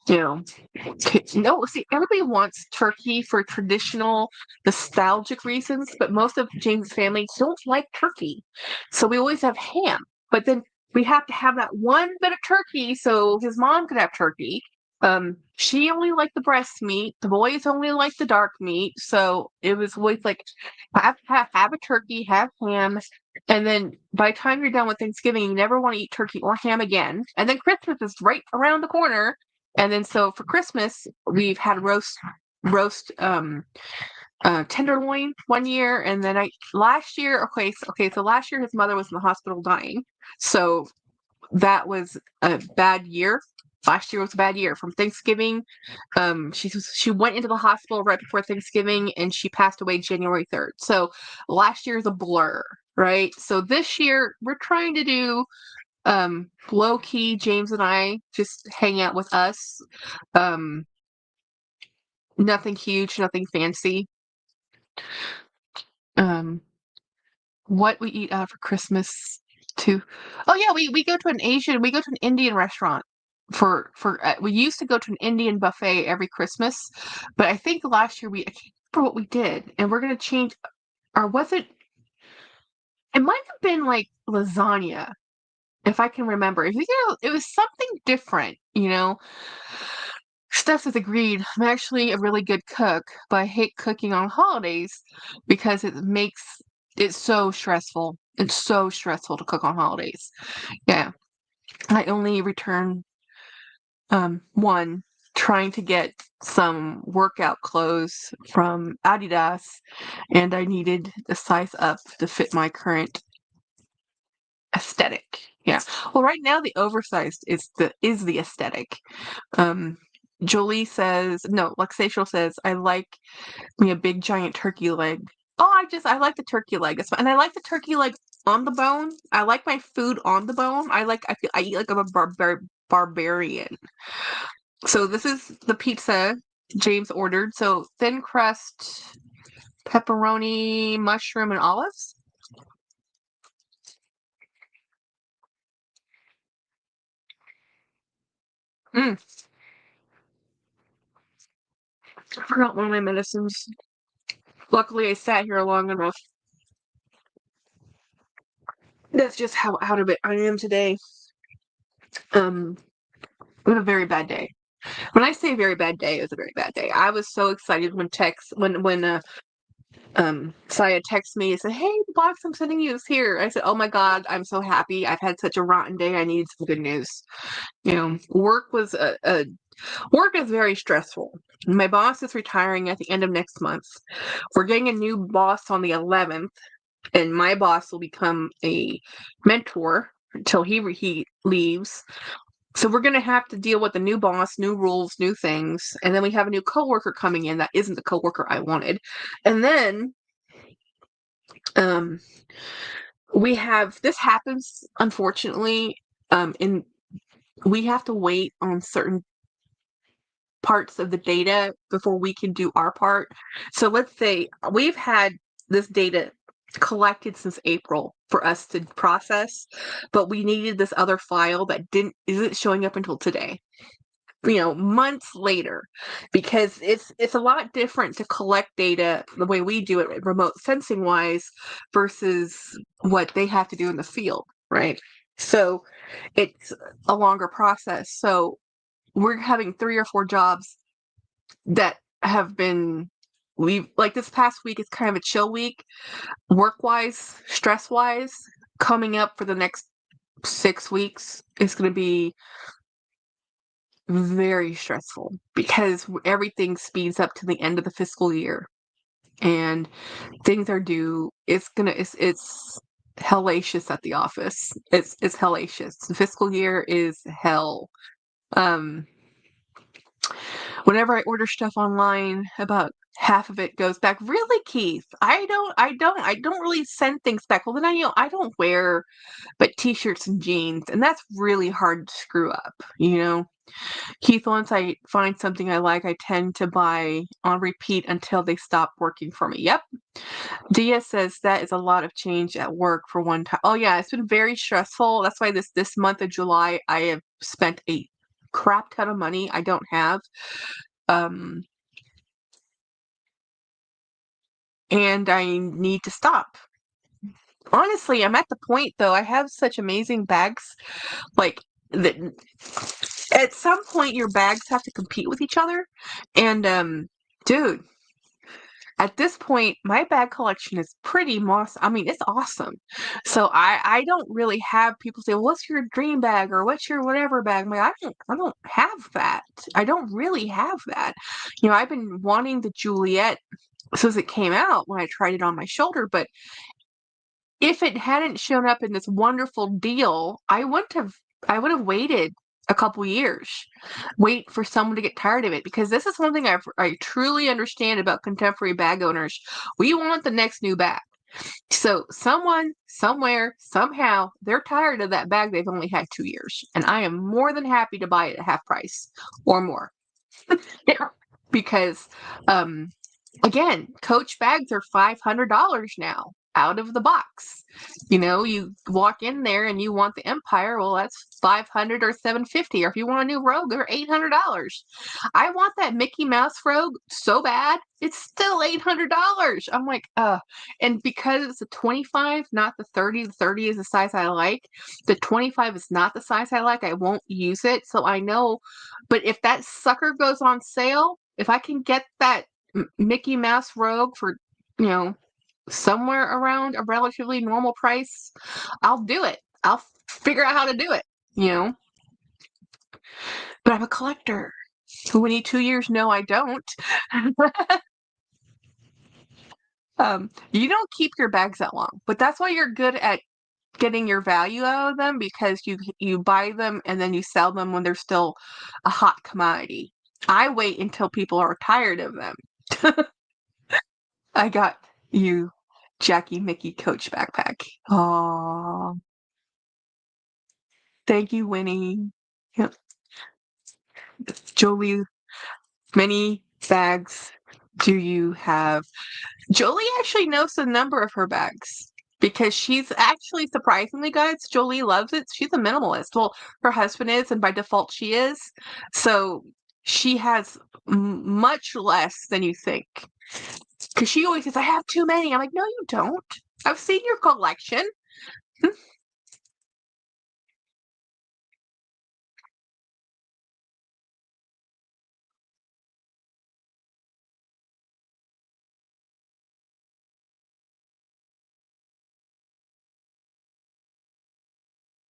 You know, no, see, everybody wants turkey for traditional, nostalgic reasons, but most of James' family don't like turkey. So we always have ham. But then we have to have that one bit of turkey so his mom could have turkey. She only liked the breast meat. The boys only liked the dark meat. So it was always like have a turkey, have ham, and then by the time you're done with Thanksgiving, you never want to eat turkey or ham again. And then Christmas is right around the corner. And then so for Christmas, we've had roast tenderloin one year, and then last year, so last year his mother was in the hospital dying. So that was a bad year. Last year was a bad year. From Thanksgiving, she went into the hospital right before Thanksgiving, and she passed away January 3rd. So last year is a blur, right? So this year we're trying to do low key. James and I just hang out with us. Um, Nothing huge, nothing fancy. Um, what we eat out for Christmas too. Oh yeah, we go to we go to an Indian restaurant we used to go to an Indian buffet every Christmas, but I think last year I can't remember what we did, and we're gonna change. Or was it? It might have been like lasagna, if I can remember. It was something different, Steph has agreed. I'm actually a really good cook, but I hate cooking on holidays because it's so stressful. It's so stressful to cook on holidays. Yeah. I only return one trying to get some workout clothes from Adidas, and I needed the size up to fit my current aesthetic. Yeah. Well, right now the oversized is the aesthetic. Jolie says, no, Luxacial says, I like me a big giant turkey leg. Oh, I like the turkey leg. It's fine. And I like the turkey leg on the bone. I like my food on the bone. I eat like I'm a barbarian. So this is the pizza James ordered. So thin crust, pepperoni, mushroom, and olives. Mm, I forgot one of my medicines. Luckily, I sat here long enough. That's just how out of it I am today. It was a very bad day. When I say very bad day, it was a very bad day. I was so excited when Saya texted me and said, "Hey, the box I'm sending you is here." I said, "Oh my God, I'm so happy. I've had such a rotten day. I needed some good news." Work is very stressful. My boss is retiring at the end of next month. We're getting a new boss on the 11th, and my boss will become a mentor until he leaves. So we're going to have to deal with the new boss, new rules, new things. And then we have a new coworker coming in that isn't the coworker I wanted. And then um, we have this happens, unfortunately, in we have to wait on certain parts of the data before we can do our part. So let's say we've had this data collected since April for us to process, but we needed this other file that isn't showing up until today. Months later, because it's a lot different to collect data the way we do it remote sensing wise versus what they have to do in the field, right? So it's a longer process. So we're having 3 or 4 jobs that have been we like this past week is kind of a chill week, work wise, stress wise. Coming up for the next 6 weeks is going to be very stressful because everything speeds up to the end of the fiscal year and things are due. It's hellacious at the office. It's hellacious. The fiscal year is hell. Um, Whenever I order stuff online, about half of it goes back. Really, Keith? I don't really send things back. Well, then I don't wear but t-shirts and jeans, and that's really hard to screw up. Keith, once I find something I like, I tend to buy on repeat until they stop working for me. Yep. Dia says that is a lot of change at work for one time. Oh yeah, it's been very stressful. That's why this month of July I have spent a crap ton of money I don't have. Um, and I need to stop. Honestly, I'm at the point though, I have such amazing bags, like that at some point your bags have to compete with each other. And dude, at this point my bag collection is pretty I mean, it's awesome. So I don't really have people say, well, what's your dream bag or what's your whatever bag? I'm like, I don't have that. I don't really have that. I've been wanting the Juliet since it came out when I tried it on my shoulder, but if it hadn't shown up in this wonderful deal, I would have waited a couple years. Wait for someone to get tired of it, because this is one thing I truly understand about contemporary bag owners. We want the next new bag. So someone, somewhere, somehow, they're tired of that bag they've only had 2 years. And I am more than happy to buy it at half price or more. Yeah. Because again, Coach bags are $500 now out of the box. You walk in there and you want the Empire, well, that's 500 or 750. Or if you want a new Rogue, they're $800. I want that Mickey Mouse Rogue so bad, it's still $800. I'm like, and because it's a 25, not the 30, the 30 is the size I like. The 25 is not the size I like. I won't use it. So I know, but if that sucker goes on sale, if I can get that Mickey Mouse Rogue for, you know, somewhere around a relatively normal price, I'll do it. I'll figure out how to do it. But I'm a collector. When you 2 years, no, I don't. You don't keep your bags that long, but that's why you're good at getting your value out of them, because you buy them and then you sell them when they're still a hot commodity. I wait until people are tired of them. I got you Jackie Mickey Coach backpack. Oh, thank you, Winnie. Yep. Jolie, many bags do you have? Jolie actually knows the number of her bags because she's actually surprisingly, guys. Jolie loves it. She's a minimalist. Well, her husband is, and by default, she is. So she has much less than you think. Because she always says, I have too many. I'm like, no, you don't. I've seen your collection.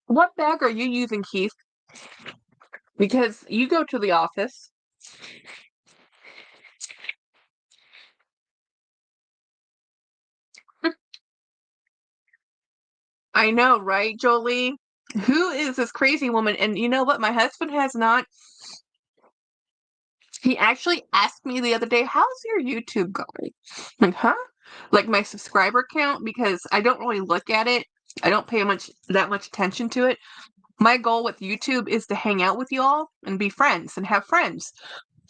What bag are you using, Keith? Because you go to the office. I know, right, Jolie? Who is this crazy woman? And you know what? My husband has not. He actually asked me the other day, how's your YouTube going? Like, huh? Like my subscriber count, because I don't really look at it. I don't pay that much attention to it. My goal with YouTube is to hang out with you all and be friends and have friends.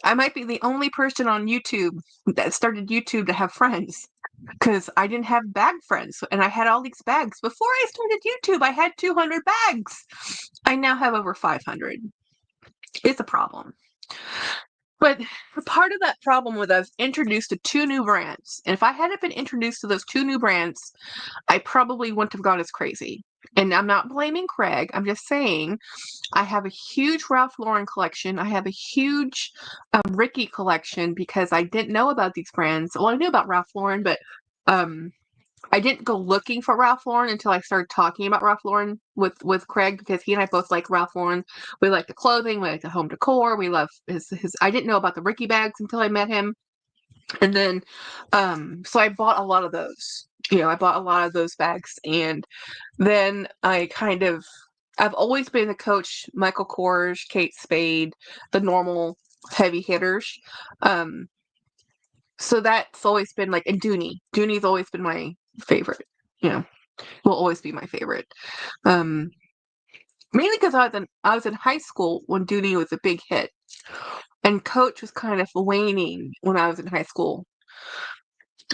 I might be the only person on YouTube that started YouTube to have friends, because I didn't have bag friends, and I had all these bags. Before I started YouTube, I had 200 bags. I now have over 500. It's a problem. But part of that problem was I was introduced to 2 new brands. And if I hadn't been introduced to those 2 new brands, I probably wouldn't have gone as crazy. And I'm not blaming Craig. I'm just saying I have a huge Ralph Lauren collection. I have a huge Ricky collection because I didn't know about these brands. Well, I knew about Ralph Lauren, but I didn't go looking for Ralph Lauren until I started talking about Ralph Lauren with Craig, because he and I both like Ralph Lauren. We like the clothing, we like the home decor, we love his. I didn't know about the Ricky bags until I met him, and then so I bought a lot of those. I bought a lot of those bags, and then I've always been the coach, Michael Kors, Kate Spade, the normal heavy hitters. So that's always been like, and Dooney. Dooney's always been my favorite. Will always be my favorite. Um, Mainly because I was in high school when Dooney was a big hit, and Coach was kind of waning when I was in high school.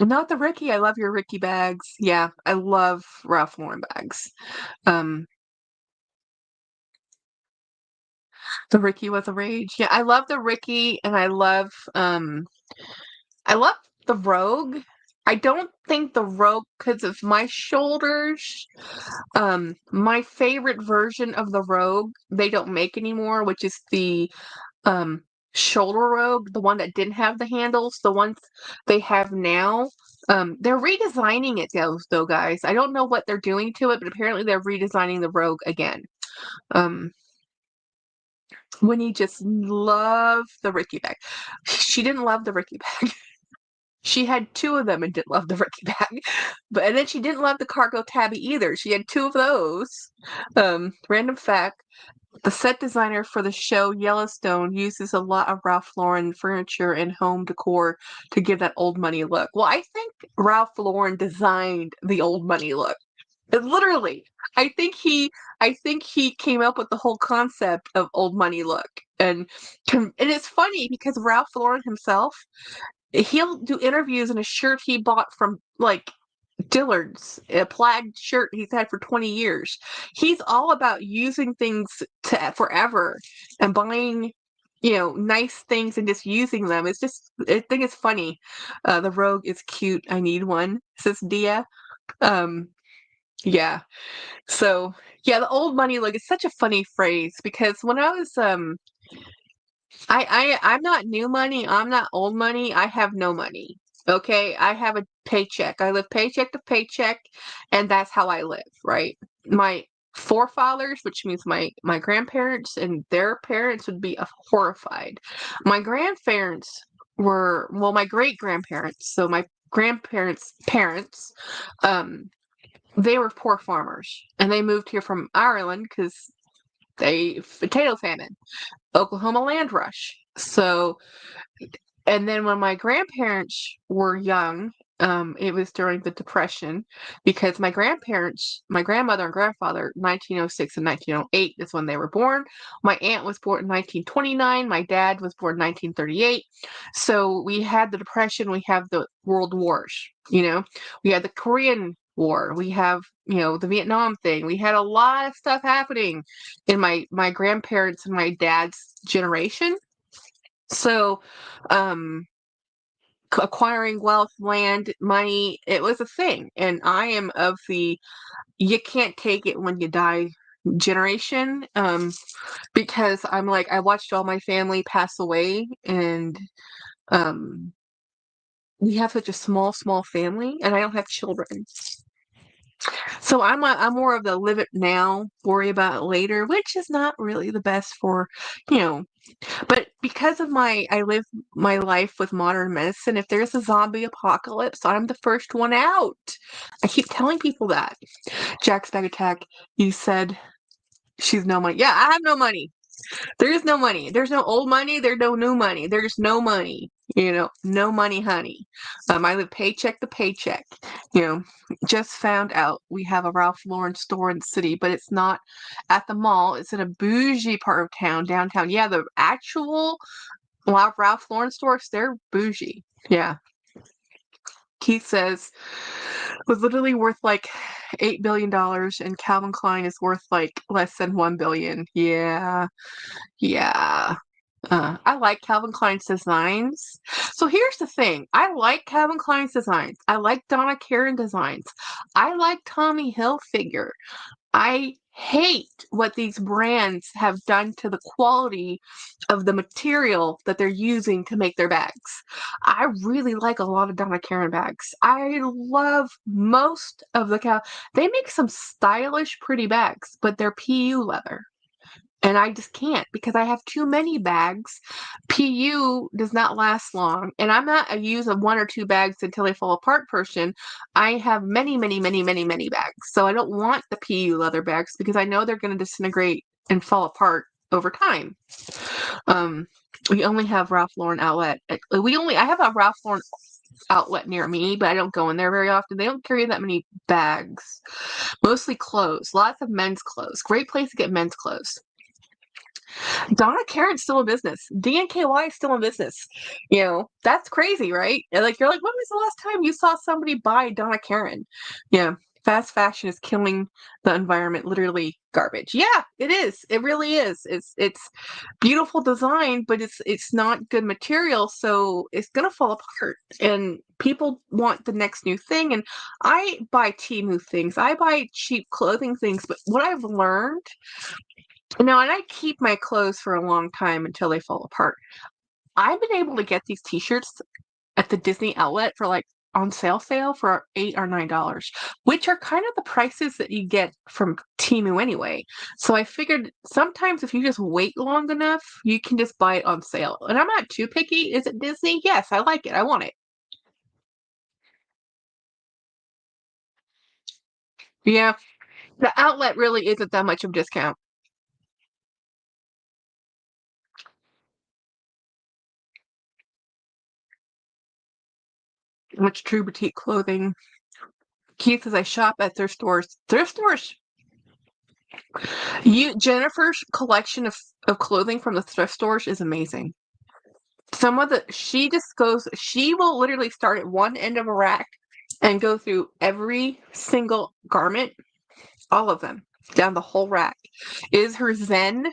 Not the Ricky. I love your Ricky bags. Yeah, I love Ralph Lauren bags. Um, the Ricky was a rage. Yeah, I love the Ricky, and I love the Rogue. I don't think the Rogue, because of my shoulders. My favorite version of the Rogue, they don't make anymore, which is the um shoulder Rogue, the one that didn't have the handles. The ones they have now, they're redesigning it though, guys. I don't know what they're doing to it, but apparently they're redesigning the Rogue again. Um, Winnie just loved the Ricky bag. She didn't love the Ricky bag. She had 2 of them and didn't love the Ricky bag. And then she didn't love the cargo tabby either. She had 2 of those. Random fact, the set designer for the show Yellowstone uses a lot of Ralph Lauren furniture and home decor to give that old money look. Well, I think Ralph Lauren designed the old money look. Literally. I think he came up with the whole concept of old money look. And it's funny because Ralph Lauren himself, he'll do interviews in a shirt he bought from like Dillard's, a plaid shirt he's had for 20 years. He's all about using things to forever and buying, nice things and just using them. I think it's funny. The Rogue is cute. I need one, says Dia. Um, yeah. So, yeah, the old money look is such a funny phrase, because when I was I'm not new money. I'm not old money. I have no money. Okay, I have a paycheck. I live paycheck to paycheck, and that's how I live. Right. My forefathers, which means my grandparents and their parents, would be horrified. My grandparents my great grandparents. So my grandparents' parents, they were poor farmers, and they moved here from Ireland because potato famine. Oklahoma land rush. So, and then when my grandparents were young, it was during the Depression, because my grandmother and grandfather, 1906 and 1908 is when they were born. My aunt was born in 1929. My dad was born in 1938. So we had the Depression. We have the World Wars. We had the Korean War. We have, the Vietnam thing. We had a lot of stuff happening in my grandparents and my dad's generation. So, acquiring wealth, land, money, it was a thing. And I am of the you can't take it when you die generation, because I'm like, I watched all my family pass away, and um, we have such a small family, and I don't have children. So I'm more of the live it now, worry about it later, which is not really the best for, you know, but because of I live my life with modern medicine, if there's a zombie apocalypse, I'm the first one out. I keep telling people that. Jack's Bag Attack, you said She's no money. Yeah, I have no money. There is no money. There's no old money. There's no new money. There's no money. No money, honey. I live paycheck to paycheck. Just found out we have a Ralph Lauren store in the city, but it's not at the mall. It's in a bougie part of town, downtown. Yeah, the actual Ralph Lauren stores, they're bougie. Yeah. Keith says was literally worth like $8 billion, and Calvin Klein is worth like less than $1 billion. Yeah. Yeah. I like Calvin Klein's designs. So here's the thing. I like Calvin Klein's designs. I like Donna Karan designs. I like Tommy Hilfiger. I hate what these brands have done to the quality of the material that they're using to make their bags. I really like a lot of Donna Karan bags. I love most of they make some stylish, pretty bags, but they're PU leather. And I just can't because I have too many bags. PU does not last long. And I'm not a use of one or two bags until they fall apart person. I have many, many, many, many, many bags. So I don't want the PU leather bags because I know they're going to disintegrate and fall apart over time. We only have Ralph Lauren outlet. I have a Ralph Lauren outlet near me, but I don't go in there very often. They don't carry that many bags. Mostly clothes. Lots of men's clothes. Great place to get men's clothes. Donna Karan's still in business. DNKY is still in business. That's crazy, right? Like you're like, when was the last time you saw somebody buy Donna Karan? Yeah, fast fashion is killing the environment. Literally garbage. Yeah, it is. It really is. It's beautiful design, but it's not good material, so it's gonna fall apart. And people want the next new thing. And I buy Temu things. I buy cheap clothing things. But what I've learned. No, and I keep my clothes for a long time until they fall apart. I've been able to get these t-shirts at the Disney outlet for like on sale for $8 or $9, which are kind of the prices that you get from Temu anyway. So I figured sometimes if you just wait long enough, you can just buy it on sale. And I'm not too picky. Is it Disney? Yes, I like it. I want it. Yeah, the outlet really isn't that much of a discount. Much true boutique clothing. Keith says I shop at thrift stores. Thrift stores. Jennifer's collection of clothing from the thrift stores is amazing. She will literally start at one end of a rack and go through every single garment, all of them, down the whole rack. It is her zen,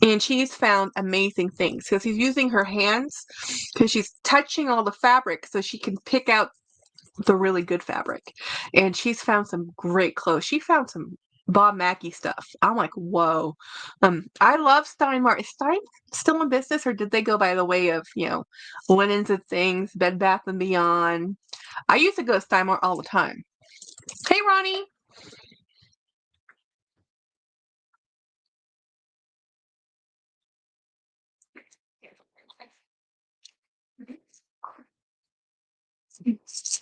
and she's found amazing things because she's using her hands because she's touching all the fabric so she can pick out the really good fabric. And she's found some great clothes. She found some Bob Mackie stuff. I'm like, whoa. I love Steinmart. Is Stein still in business, or did they go by the way of, linens and things, Bed Bath and Beyond? I used to go to Steinmart all the time. Hey, Ronnie.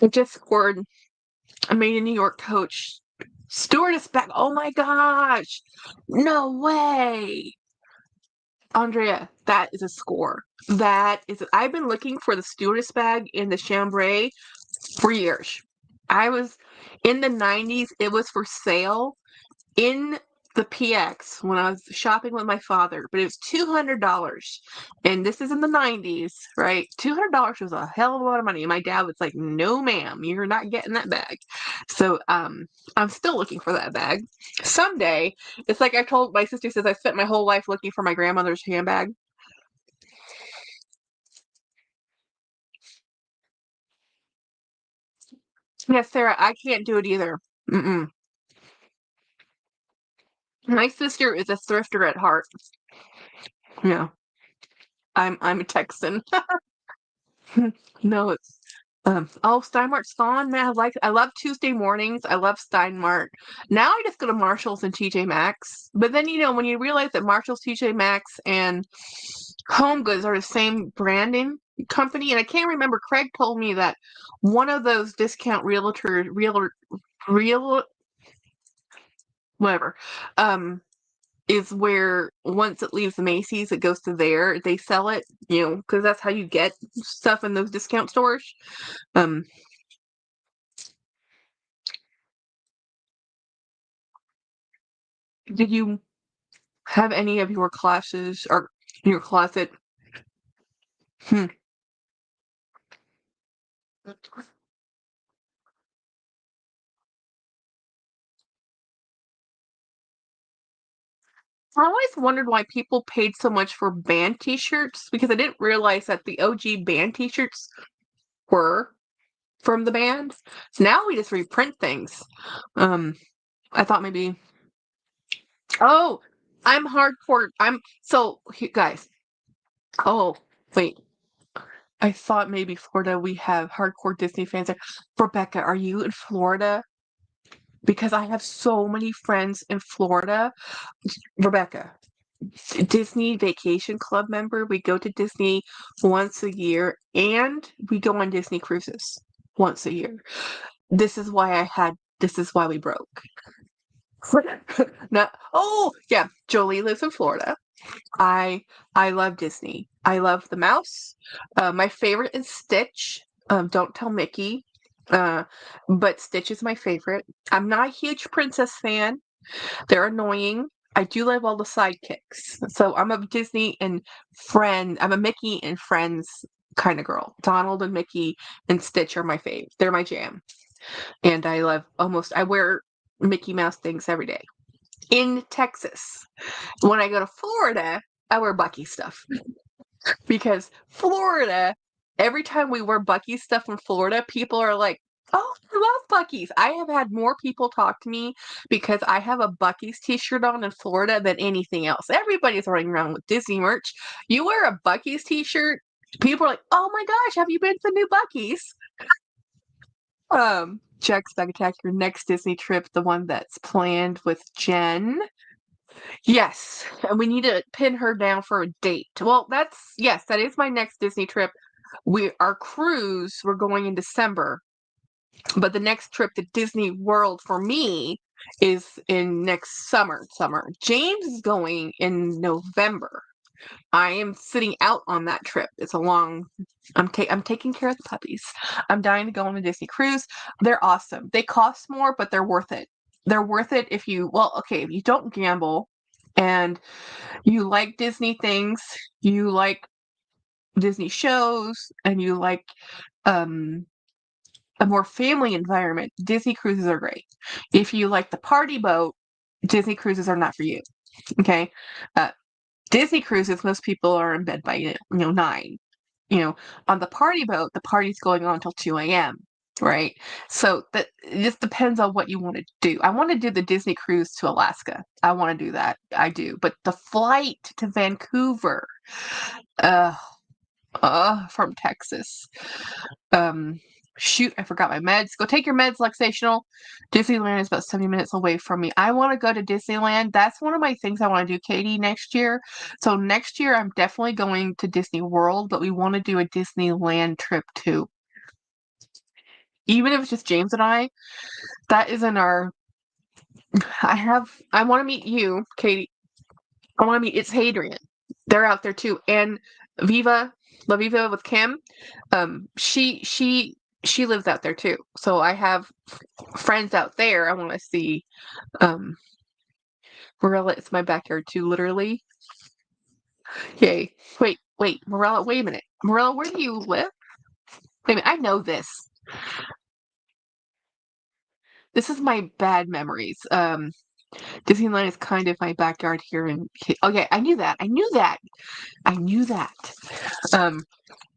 I just scored a Made in New York coach. Stewardess back. Oh my gosh. No way. Andrea, that is a score. I've been looking for the stewardess bag in the chambray for years. I was in the 90s, it was for sale in the PX when I was shopping with my father, but it was $200. And this is in the 90s, right? $200 was a hell of a lot of money. And my dad was like, no, ma'am, you're not getting that bag. So I'm still looking for that bag. Someday, it's like I told my sister, says I spent my whole life looking for my grandmother's handbag. Yes, Sarah, I can't do it either. Mm-mm. My sister is a thrifter at heart. Yeah, I'm a Texan. No, it's Steinmart's gone, man. I love Tuesday mornings. I love Steinmart. Now I just go to Marshalls and TJ Maxx. But then when you realize that Marshalls, TJ Maxx, and Home Goods are the same branding company, and I can't remember. Craig told me that one of those discount real whatever, um, is where once it leaves Macy's, it goes to there. They sell it, because that's how you get stuff in those discount stores. Um, did you have any of your classes or your closet? Hmm. I always wondered why people paid so much for band T-shirts because I didn't realize that the OG band T-shirts were from the bands. So now we just reprint things. I thought maybe. Oh, I'm hardcore. Guys. Oh, wait. I thought maybe Florida we have hardcore Disney fans there. Rebecca, are you in Florida? Because I have so many friends in Florida. Rebecca, Disney Vacation Club member. We go to Disney once a year and we go on Disney cruises once a year. This is why we broke. No, oh, yeah, Jolie lives in Florida. I I love Disney. I love the mouse. My favorite is Stitch. Don't tell Mickey. Uh, but Stitch is my favorite. I'm not a huge princess fan. They're annoying. I do love all the sidekicks. So I'm a Disney and I'm a Mickey and Friends kind of girl. Donald and Mickey and Stitch are my fave. They're my jam. And I wear Mickey Mouse things every day. In Texas. When I go to Florida, I wear Bucky stuff because Florida, every time we wear Bucky stuff in Florida, people are like, "Oh, I love Bucky's." I have had more people talk to me because I have a Bucky's t-shirt on in Florida than anything else. Everybody's running around with Disney merch. You wear a Bucky's t-shirt, people are like, "Oh my gosh, have you been to the new Bucky's?" Jack's Back Attack, your next Disney trip, the one that's planned with Jen. Yes, and we need to pin her down for a date. Well, yes, that is my next Disney trip. Our cruise, we're going in December, but the next trip to Disney World for me is in next summer. James is going in November. I am sitting out on that trip. It's a long. I'm taking care of the puppies. I'm dying to go on a Disney cruise. They're awesome. They cost more, but they're worth it. They're worth it if you don't gamble and you like Disney things, you like Disney shows, and you like um, a more family environment, Disney cruises are great. If you like the party boat, Disney cruises are not for you. Okay. Uh, Disney cruises, most people are in bed by 9. You know, on the party boat, the party's going on until 2 a.m. Right. So that it just depends on what you want to do. I want to do the Disney cruise to Alaska. I want to do that. I do. But the flight to Vancouver, uh, from Texas. Um, Shoot, I forgot my meds. Go take your meds, Luxational. Disneyland is about 70 minutes away from me. I want to go to Disneyland. That's one of my things I want to do, Katie, next year. So next year, I'm definitely going to Disney World, but we want to do a Disneyland trip too. Even if it's just James and I, that is in our. I want to meet you, Katie. I want to meet. It's Hadrian. They're out there too, and Viva, La Viva with Kim. She lives out there too. So I have friends out there. I want to see. Um, Marilla, it's my backyard too, literally. Yay! Wait, Marilla. Wait a minute, Marilla. Where do you live? Wait a minute. I know this. This is my bad memories. Disneyland is kind of my backyard here in. Okay, I knew that. I knew that. I knew that. Um,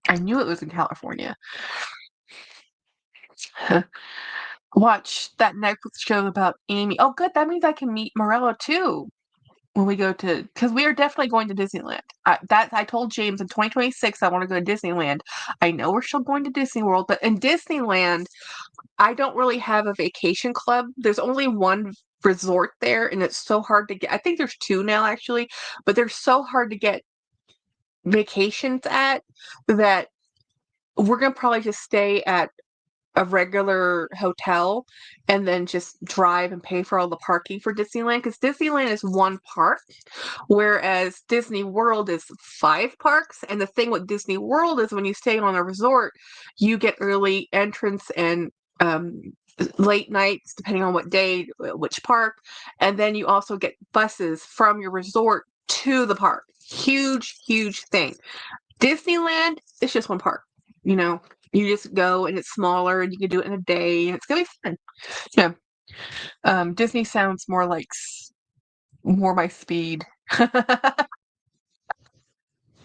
I knew it was in California. Watch that Netflix show about Amy. Oh, good. That means I can meet Morello too when we go to, because we are definitely going to Disneyland. I told James in 2026 I want to go to Disneyland. I know we're still going to Disney World, but in Disneyland, I don't really have a vacation club. There's only one resort there, and it's so hard to get. I think there's two now actually, but they're so hard to get vacations at that we're gonna probably just stay at a regular hotel and then just drive and pay for all the parking for Disneyland, because Disneyland is one park, whereas Disney World is 5 parks. And the thing with Disney World is when you stay on a resort, you get early entrance and um, late nights, depending on what day, which park. And then you also get buses from your resort to the park. Huge, huge thing. Disneyland is just one park. You know, you just go and it's smaller and you can do it in a day and it's gonna be fun. Yeah. Disney sounds more like more my speed.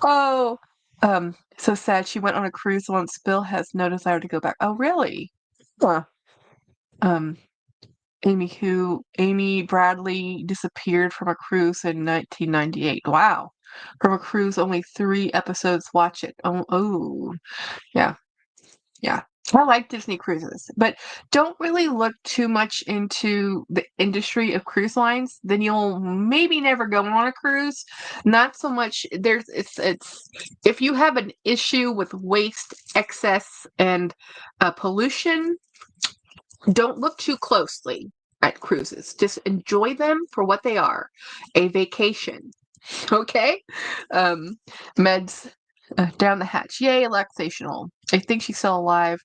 Oh, so sad. She went on a cruise once. Bill has no desire to go back. Oh, really? Huh. Um, Amy Bradley disappeared from a cruise in 1998. Wow. From a cruise, only 3 episodes. Watch it. Oh, yeah. Yeah. I like Disney cruises, but don't really look too much into the industry of cruise lines. Then you'll maybe never go on a cruise. Not so much it's if you have an issue with waste, excess, and pollution, don't look too closely at cruises. Just enjoy them for what they are, a vacation. Okay? Um, Meds down the hatch. Yay, relaxational. I think she's still alive.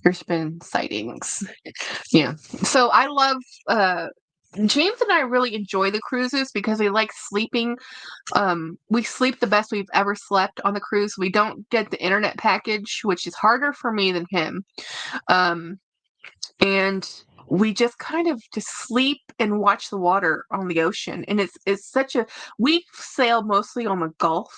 There's been sightings. Yeah. So I love James and I really enjoy the cruises because we like sleeping. We sleep the best we've ever slept on the cruise. We don't get the internet package, which is harder for me than him. Um, and we just kind of just sleep and watch the water on the ocean, and it's such a we sail mostly on the Gulf.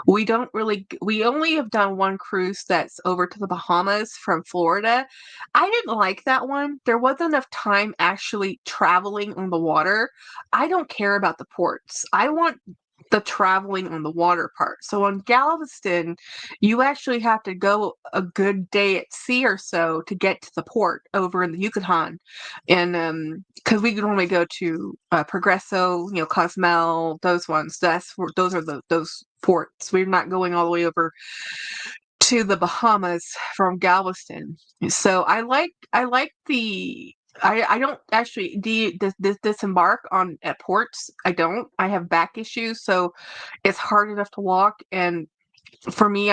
We only have done one cruise that's over to the Bahamas from Florida. I didn't like that one. There wasn't enough time actually traveling on the water. I don't care about the ports. I want the traveling on the water part. So on Galveston, you actually have to go a good day at sea or so to get to the port over in the Yucatan. And because we could only go to Progreso, Cozumel, those ones. Those are those ports. We're not going all the way over to the Bahamas from Galveston. So I like the I don't actually disembark on at ports. I don't. I have back issues, so it's hard enough to walk. And for me,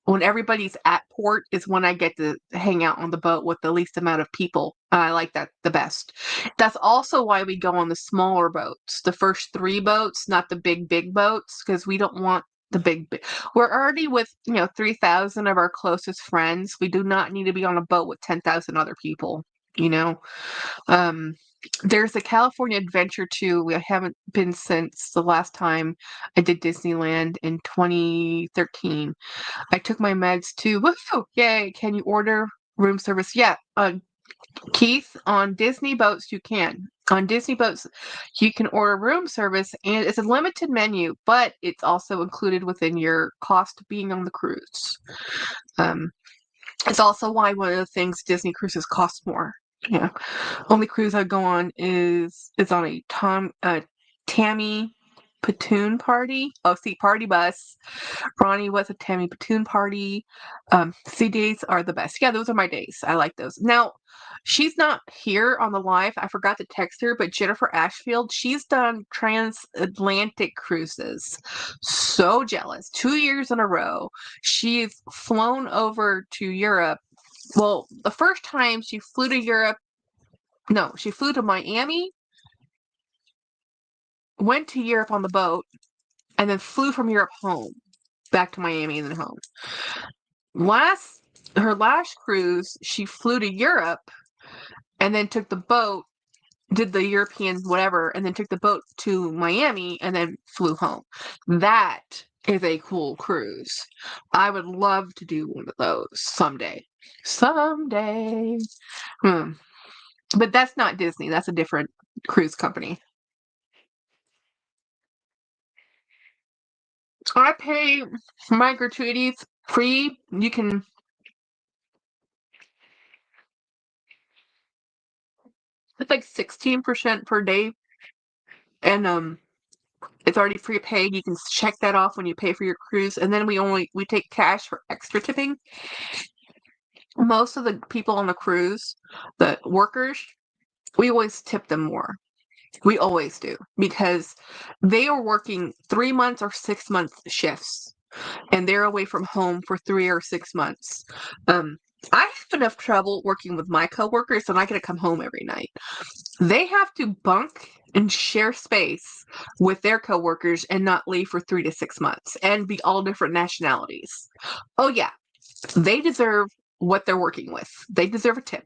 when everybody's at port is when I get to hang out on the boat with the least amount of people. I like that the best. That's also why we go on the smaller boats, the first 3 boats, not the big boats, because we don't want the big. We're already with 3,000 of our closest friends. We do not need to be on a boat with 10,000 other people. You know, um, there's a California Adventure too. We haven't been since the last time I did Disneyland in 2013. I took my meds too. Woohoo! Yay! Can you order room service? Yeah, Keith, on Disney boats you can. On Disney boats, you can order room service, and it's a limited menu, but it's also included within your cost of being on the cruise. Um, it's also why one of the things Disney cruises cost more. Yeah, only cruise I go on is on a Tammy Platoon party. Oh, see, party bus. Ronnie was a Tammy Platoon party. C days are the best. Yeah, those are my days. I like those. Now, she's not here on the live. I forgot to text her, but Jennifer Ashfield, she's done transatlantic cruises. So jealous. 2 years in a row. She's flown over to Europe. Well, the first time she flew to Europe, no, she flew to Miami, went to Europe on the boat, and then flew from Europe home, back to Miami and then home. Her last cruise, she flew to Europe and then took the boat, did the European whatever, and then took the boat to Miami and then flew home. That is a cool cruise. I would love to do one of those someday. Someday. But that's not Disney. That's a different cruise company. I pay my gratuities free. It's like 16% per day, and it's already prepaid. You can check that off when you pay for your cruise, and then we take cash for extra tipping. most of the people on the cruise, the workers, we always tip them more. We always do because they are working 3 months or 6 month shifts and they're away from home for 3 or 6 months. Um, I have enough trouble working with my coworkers and I get to come home every night. They have to bunk and share space with their coworkers and not leave for 3 to 6 months and be all different nationalities. Oh yeah, they deserve what they're working with. They deserve a tip.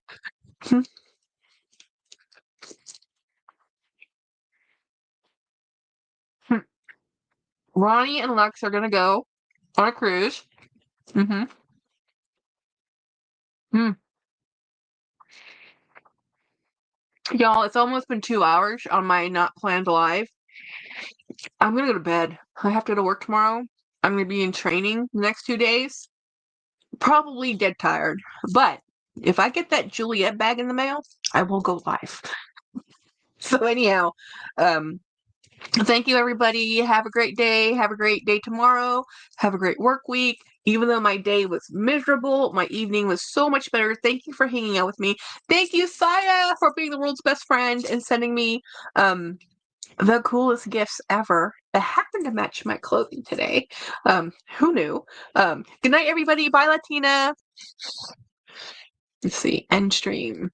Ronnie and Lex are gonna go on a cruise. Mm-hmm. Mm. Y'all, it's almost been 2 hours on my not planned live. I'm gonna go to bed. I have to go to work tomorrow. I'm gonna be in training the next 2 days. Probably dead tired. But if I get that Juliet bag in the mail, I will go live. So anyhow, um, thank you everybody. Have a great day. Have a great day tomorrow. Have a great work week. Even though my day was miserable, my evening was so much better. Thank you for hanging out with me. Thank you, Saya, for being the world's best friend and sending me the coolest gifts ever that happened to match my clothing today. Who knew? Good night, everybody. Bye, Latina. Let's see. End stream.